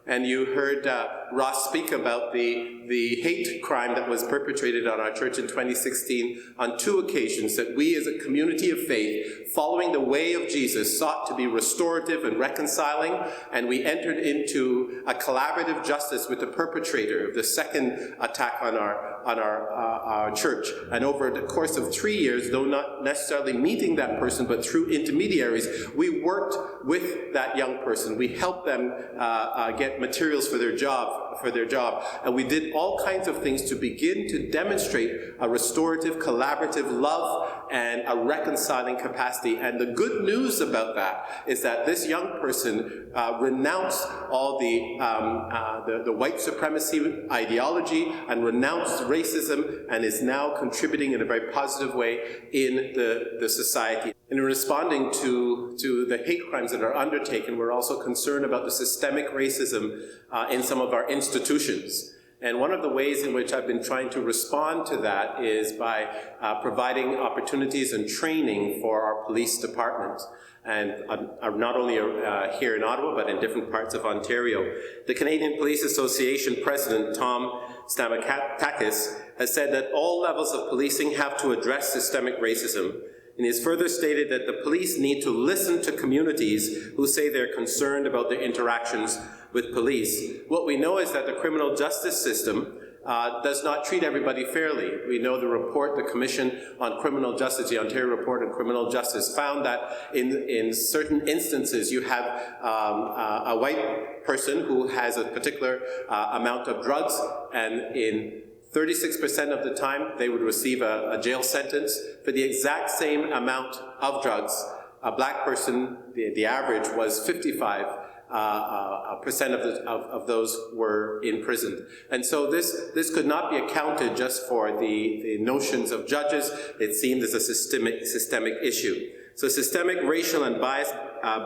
And you heard Ross speak about the hate crime that was perpetrated on our church in 2016 on 2 occasions, that we as a community of faith, following the way of Jesus, sought to be restorative and reconciling, and we entered into a collaborative justice with the perpetrator of the second attack on our church. And over the course of 3 years, though not necessarily meeting that person, but through intermediaries, we worked with that young person. We helped them get materials for their job, and we did all kinds of things to begin to demonstrate a restorative, collaborative love and a reconciling capacity. And the good news about that is that this young person renounced all the white supremacy ideology and renounced racism, and is now contributing in a very positive way in the society. In responding to the hate crimes that are undertaken, we're also concerned about the systemic racism in some of our institutions. And one of the ways in which I've been trying to respond to that is by providing opportunities and training for our police department. And not only here in Ottawa, but in different parts of Ontario. The Canadian Police Association President, Tom Stamatakis, has said that all levels of policing have to address systemic racism. And he has further stated that the police need to listen to communities who say they're concerned about their interactions with police. What we know is that the criminal justice system does not treat everybody fairly. We know the report, the Commission on Criminal Justice, the Ontario Report on Criminal Justice, found that in certain instances you have a white person who has a particular amount of drugs, and in 36% of the time they would receive a jail sentence for the exact same amount of drugs. A black person, the average was 55% of those were in prison. And so this could not be accounted just for the notions of judges. It seemed as a systemic issue. So systemic racial and bias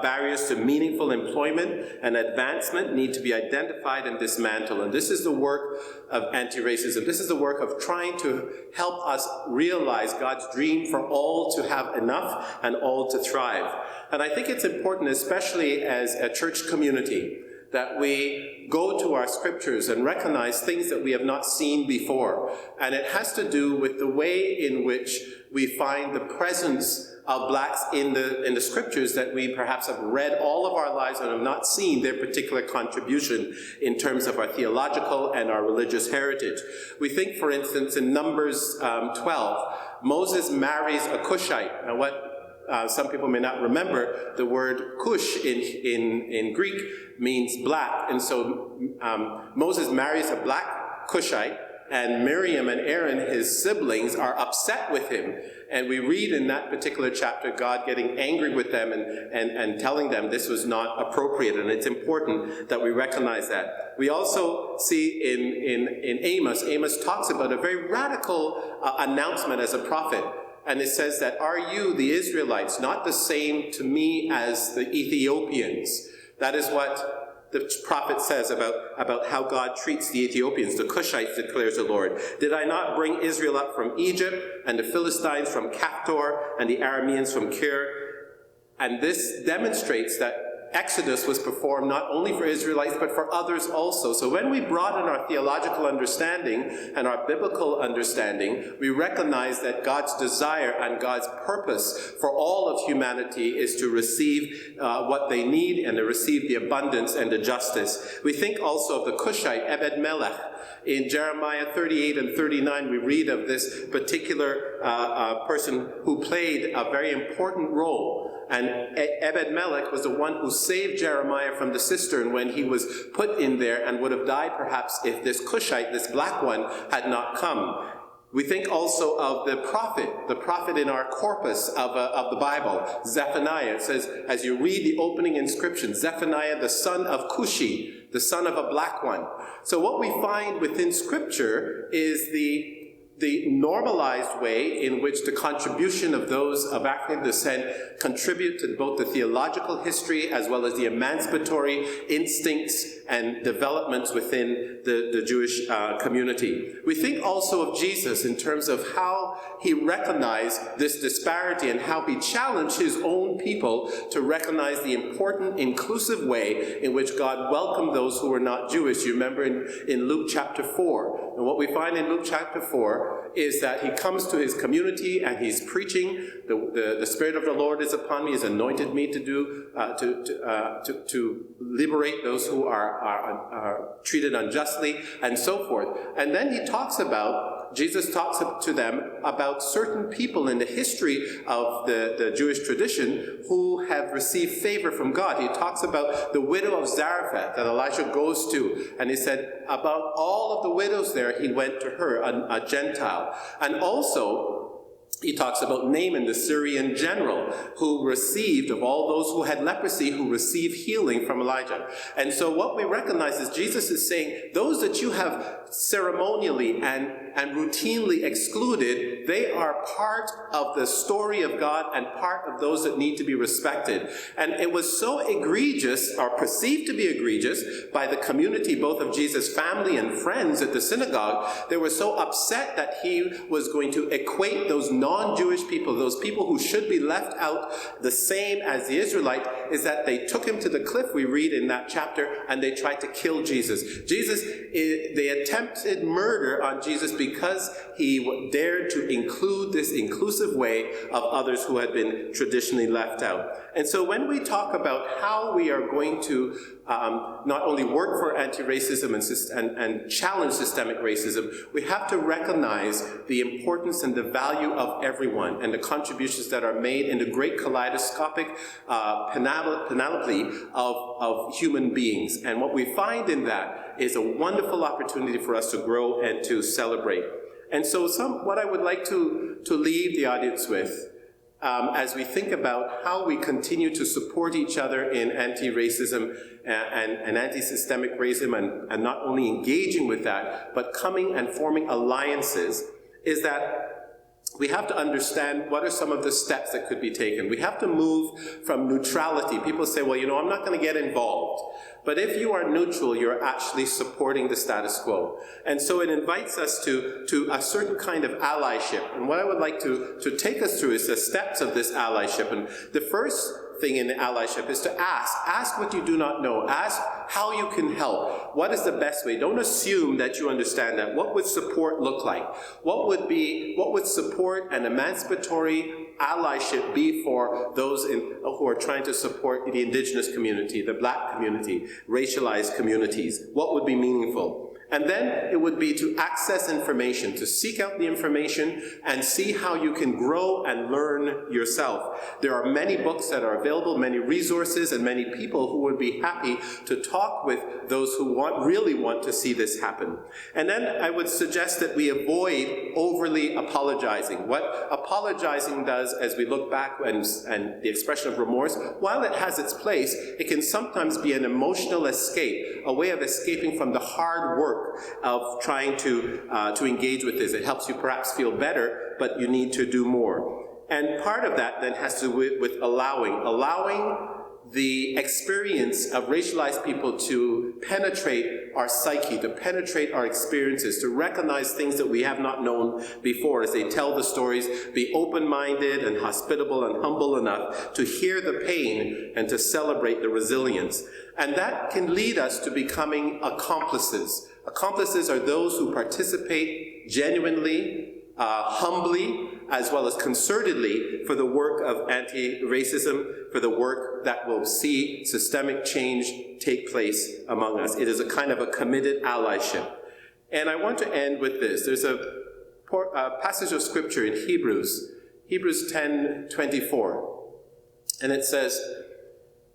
barriers to meaningful employment and advancement need to be identified and dismantled. And this is the work of anti-racism. This is the work of trying to help us realize God's dream for all to have enough and all to thrive. And I think it's important, especially as a church community, that we go to our scriptures and recognize things that we have not seen before. And it has to do with the way in which we find the presence of blacks in the scriptures that we perhaps have read all of our lives and have not seen their particular contribution in terms of our theological and our religious heritage. We think, for instance, in Numbers 12, Moses marries a Cushite. Now what some people may not remember, the word Cush in Greek means black. And so Moses marries a black Cushite, and Miriam and Aaron, his siblings, are upset with him. And we read in that particular chapter God getting angry with them and telling them this was not appropriate. And it's important that we recognize that. We also see in Amos, Amos talks about a very radical announcement as a prophet. And it says that, "Are you, the Israelites, not the same to me as the Ethiopians?" That is what the prophet says about how God treats the Ethiopians. The Cushites, declares the Lord. "Did I not bring Israel up from Egypt, and the Philistines from Caphtor, and the Arameans from Kir?" And this demonstrates that Exodus was performed not only for Israelites, but for others also. So when we broaden our theological understanding and our biblical understanding, we recognize that God's desire and God's purpose for all of humanity is to receive what they need and to receive the abundance and the justice. We think also of the Cushite, Ebed-Melech. In Jeremiah 38 and 39, we read of this particular person who played a very important role. And Ebed-Melech was the one who saved Jeremiah from the cistern when he was put in there and would have died perhaps if this Cushite, this black one, had not come. We think also of the prophet in our corpus of the Bible, Zephaniah. It says, as you read the opening inscription, Zephaniah, the son of Cushi, the son of a black one. So what we find within Scripture is the normalized way in which the contribution of those of African descent contribute to both the theological history as well as the emancipatory instincts and developments within the Jewish community. We think also of Jesus in terms of how he recognized this disparity and how he challenged his own people to recognize the important inclusive way in which God welcomed those who were not Jewish. You remember in Luke chapter 4. And what we find in Luke chapter 4 is that he comes to his community and he's preaching. The Spirit of the Lord is upon me, has anointed me to liberate those who are treated unjustly, and so forth. And then Jesus talks to them about certain people in the history of the Jewish tradition who have received favor from God. He talks about the widow of Zarephath that Elijah goes to, and he said about all of the widows there, he went to her, a Gentile. And also, he talks about Naaman, the Syrian general, who received, of all those who had leprosy, who received healing from Elijah. And so what we recognize is Jesus is saying, those that you have ceremonially and routinely excluded, they are part of the story of God and part of those that need to be respected. And it was so egregious, or perceived to be egregious, by the community, both of Jesus' family and friends at the synagogue. They were so upset that he was going to equate those non-Jewish people, those people who should be left out the same as the Israelite, is that they took him to the cliff, we read in that chapter, and they tried to kill Jesus. They attempted attempted murder on Jesus because he dared to include this inclusive way of others who had been traditionally left out. And so when we talk about how we are going to not only work for anti-racism and challenge systemic racism, we have to recognize the importance and the value of everyone and the contributions that are made in the great kaleidoscopic panoply of human beings. And what we find in that is a wonderful opportunity for us to grow and to celebrate. And so what I would like to leave the audience with as we think about how we continue to support each other in anti-racism and anti-systemic racism and not only engaging with that, but coming and forming alliances, is that we have to understand what are some of the steps that could be taken. We have to move from neutrality. People say, well, I'm not going to get involved. But if you are neutral, you're actually supporting the status quo. And so it invites us to a certain kind of allyship. And what I would like to take us through is the steps of this allyship. And the first thing in allyship is to ask what you do not know. Ask how you can help. What is the best way? Don't assume that you understand that. What would support look like? What would support an emancipatory allyship be for those who are trying to support the indigenous community, the Black community, racialized communities? What would be meaningful? And then it would be to access information, to seek out the information and see how you can grow and learn yourself. There are many books that are available, many resources, and many people who would be happy to talk with those who really want to see this happen. And then I would suggest that we avoid overly apologizing. What apologizing does as we look back and the expression of remorse, while it has its place, it can sometimes be an emotional escape, a way of escaping from the hard work of trying to engage with this. It helps you perhaps feel better, but you need to do more. And part of that then has to do with allowing the experience of racialized people to penetrate our psyche, to penetrate our experiences, to recognize things that we have not known before as they tell the stories, be open-minded and hospitable and humble enough to hear the pain and to celebrate the resilience. And that can lead us to becoming accomplices. Accomplices are those who participate genuinely, humbly, as well as concertedly for the work of anti-racism, for the work that will see systemic change take place among us. It is a kind of a committed allyship. And I want to end with this. There's a passage of scripture in Hebrews 10:24, and it says,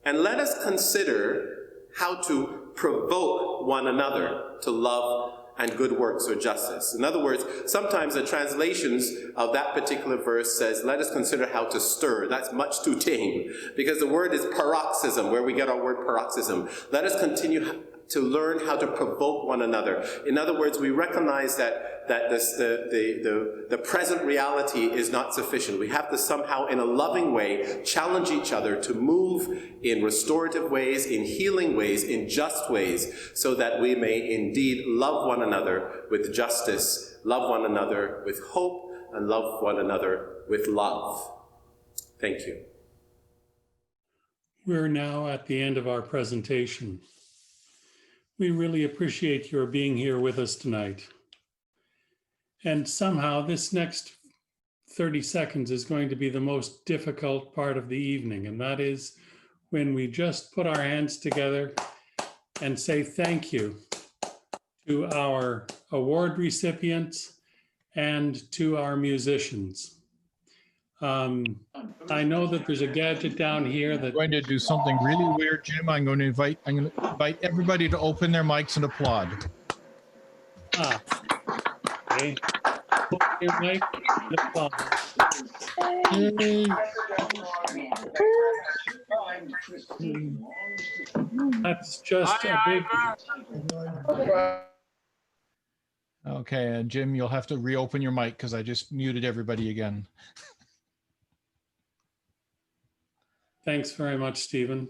"And let us consider how to provoke one another to love and good works or justice." In other words, sometimes the translations of that particular verse says, let us consider how to stir. That's much too tame, because the word is paroxysm, where we get our word paroxysm. Let us continue to learn how to provoke one another. In other words, we recognize that the present reality is not sufficient. We have to somehow, in a loving way, challenge each other to move in restorative ways, in healing ways, in just ways, so that we may indeed love one another with justice, love one another with hope, and love one another with love. Thank you. We're now at the end of our presentation. We really appreciate your being here with us tonight. And somehow this next 30 seconds is going to be the most difficult part of the evening, and that is when we just put our hands together and say thank you to our award recipients and to our musicians. I know that there's a gadget down here that I'm going to do something really weird, Jim. I'm going to invite everybody to open their mics and applaud. Okay. Open your mic and applaud. That's just a big... Okay, and Jim, you'll have to reopen your mic because I just muted everybody again. Thanks very much, Stephen.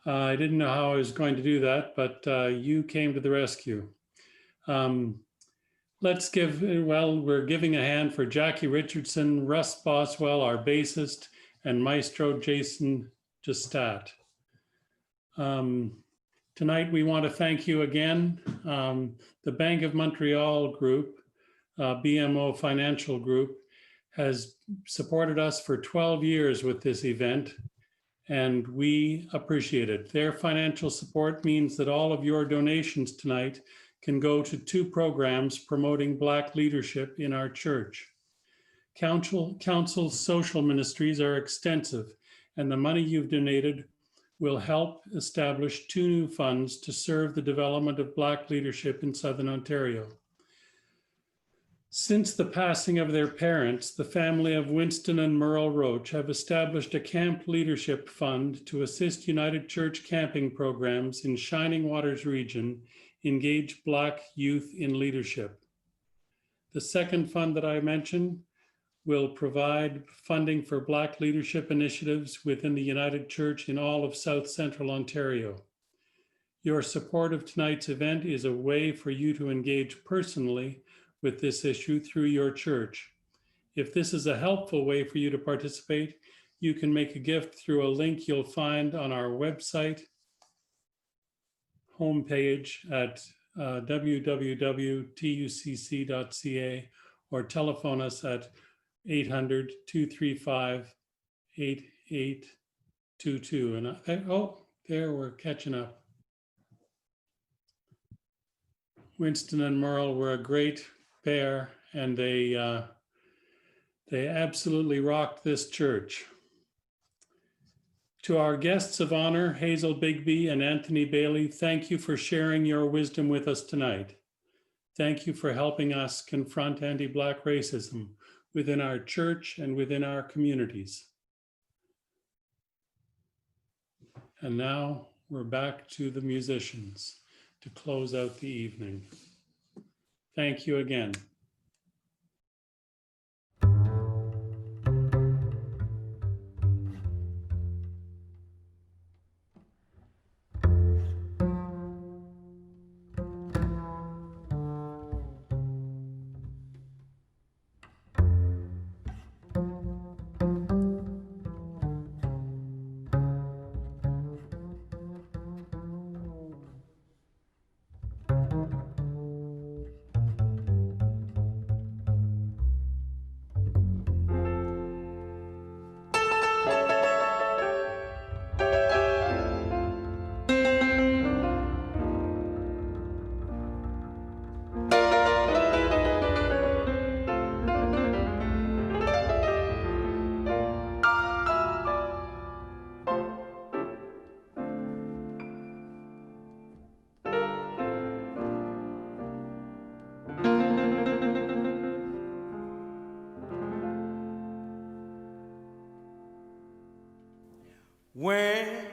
I didn't know how I was going to do that, but you came to the rescue. Let's give, we're giving a hand for Jackie Richardson, Russ Boswell, our bassist, and Maestro Jason Justat. Tonight, we want to thank you again. The Bank of Montreal Group, BMO Financial Group, has supported us for 12 years with this event, and we appreciate it. Their financial support means that all of your donations tonight can go to 2 programs promoting Black leadership in our church. Council's social ministries are extensive, and the money you've donated will help establish 2 new funds to serve the development of Black leadership in Southern Ontario. Since the passing of their parents, the family of Winston and Merle Roach have established a camp leadership fund to assist United Church camping programs in Shining Waters region, engage Black youth in leadership. The second fund that I mentioned will provide funding for Black leadership initiatives within the United Church in all of South Central Ontario. Your support of tonight's event is a way for you to engage personally with this issue through your church. If this is a helpful way for you to participate, you can make a gift through a link you'll find on our website homepage at www.tucc.ca, or telephone us at 800-235-8822. And there, we're catching up. Winston and Merle were a great pair, and they absolutely rocked this church. To our guests of honor, Hazel Bigby and Anthony Bailey, thank you for sharing your wisdom with us tonight. Thank you for helping us confront anti-Black racism within our church and within our communities. And now we're back to the musicians to close out the evening. Thank you again. When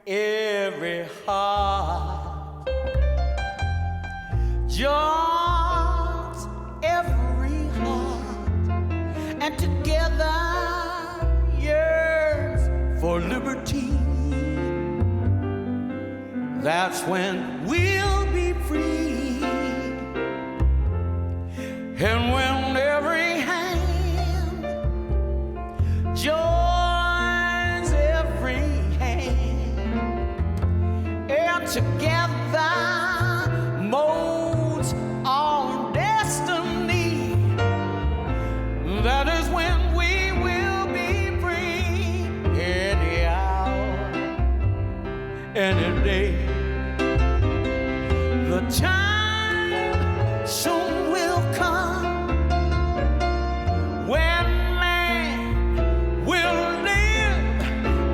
every heart joins every heart, and together yearns for liberty, that's when we'll be free. And when every hand joins every hand, and together molds our destiny, that is when we will be free. Any hour, any day, the time soon will come when man will live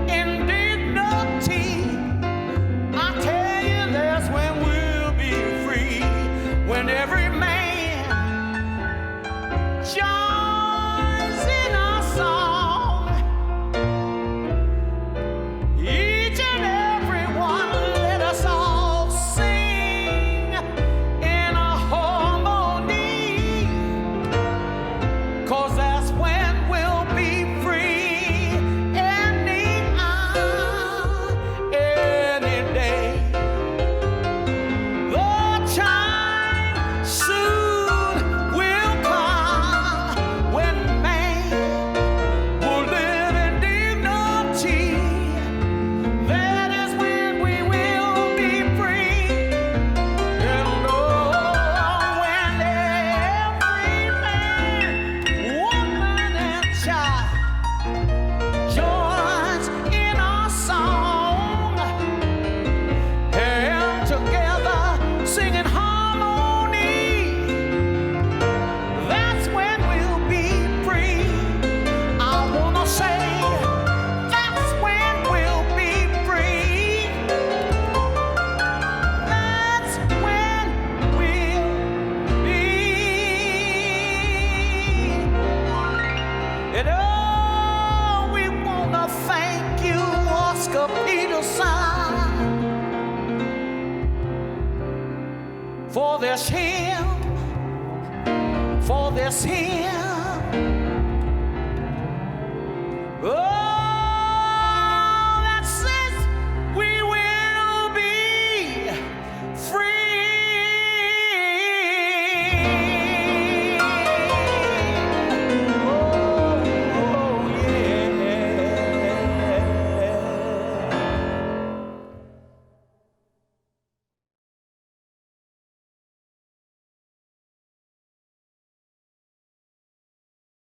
in dignity. I tell you, that's when we'll be free. When every man joins in our song, each and every one, let us all sing in a harmony. for this hymn, for this hymn.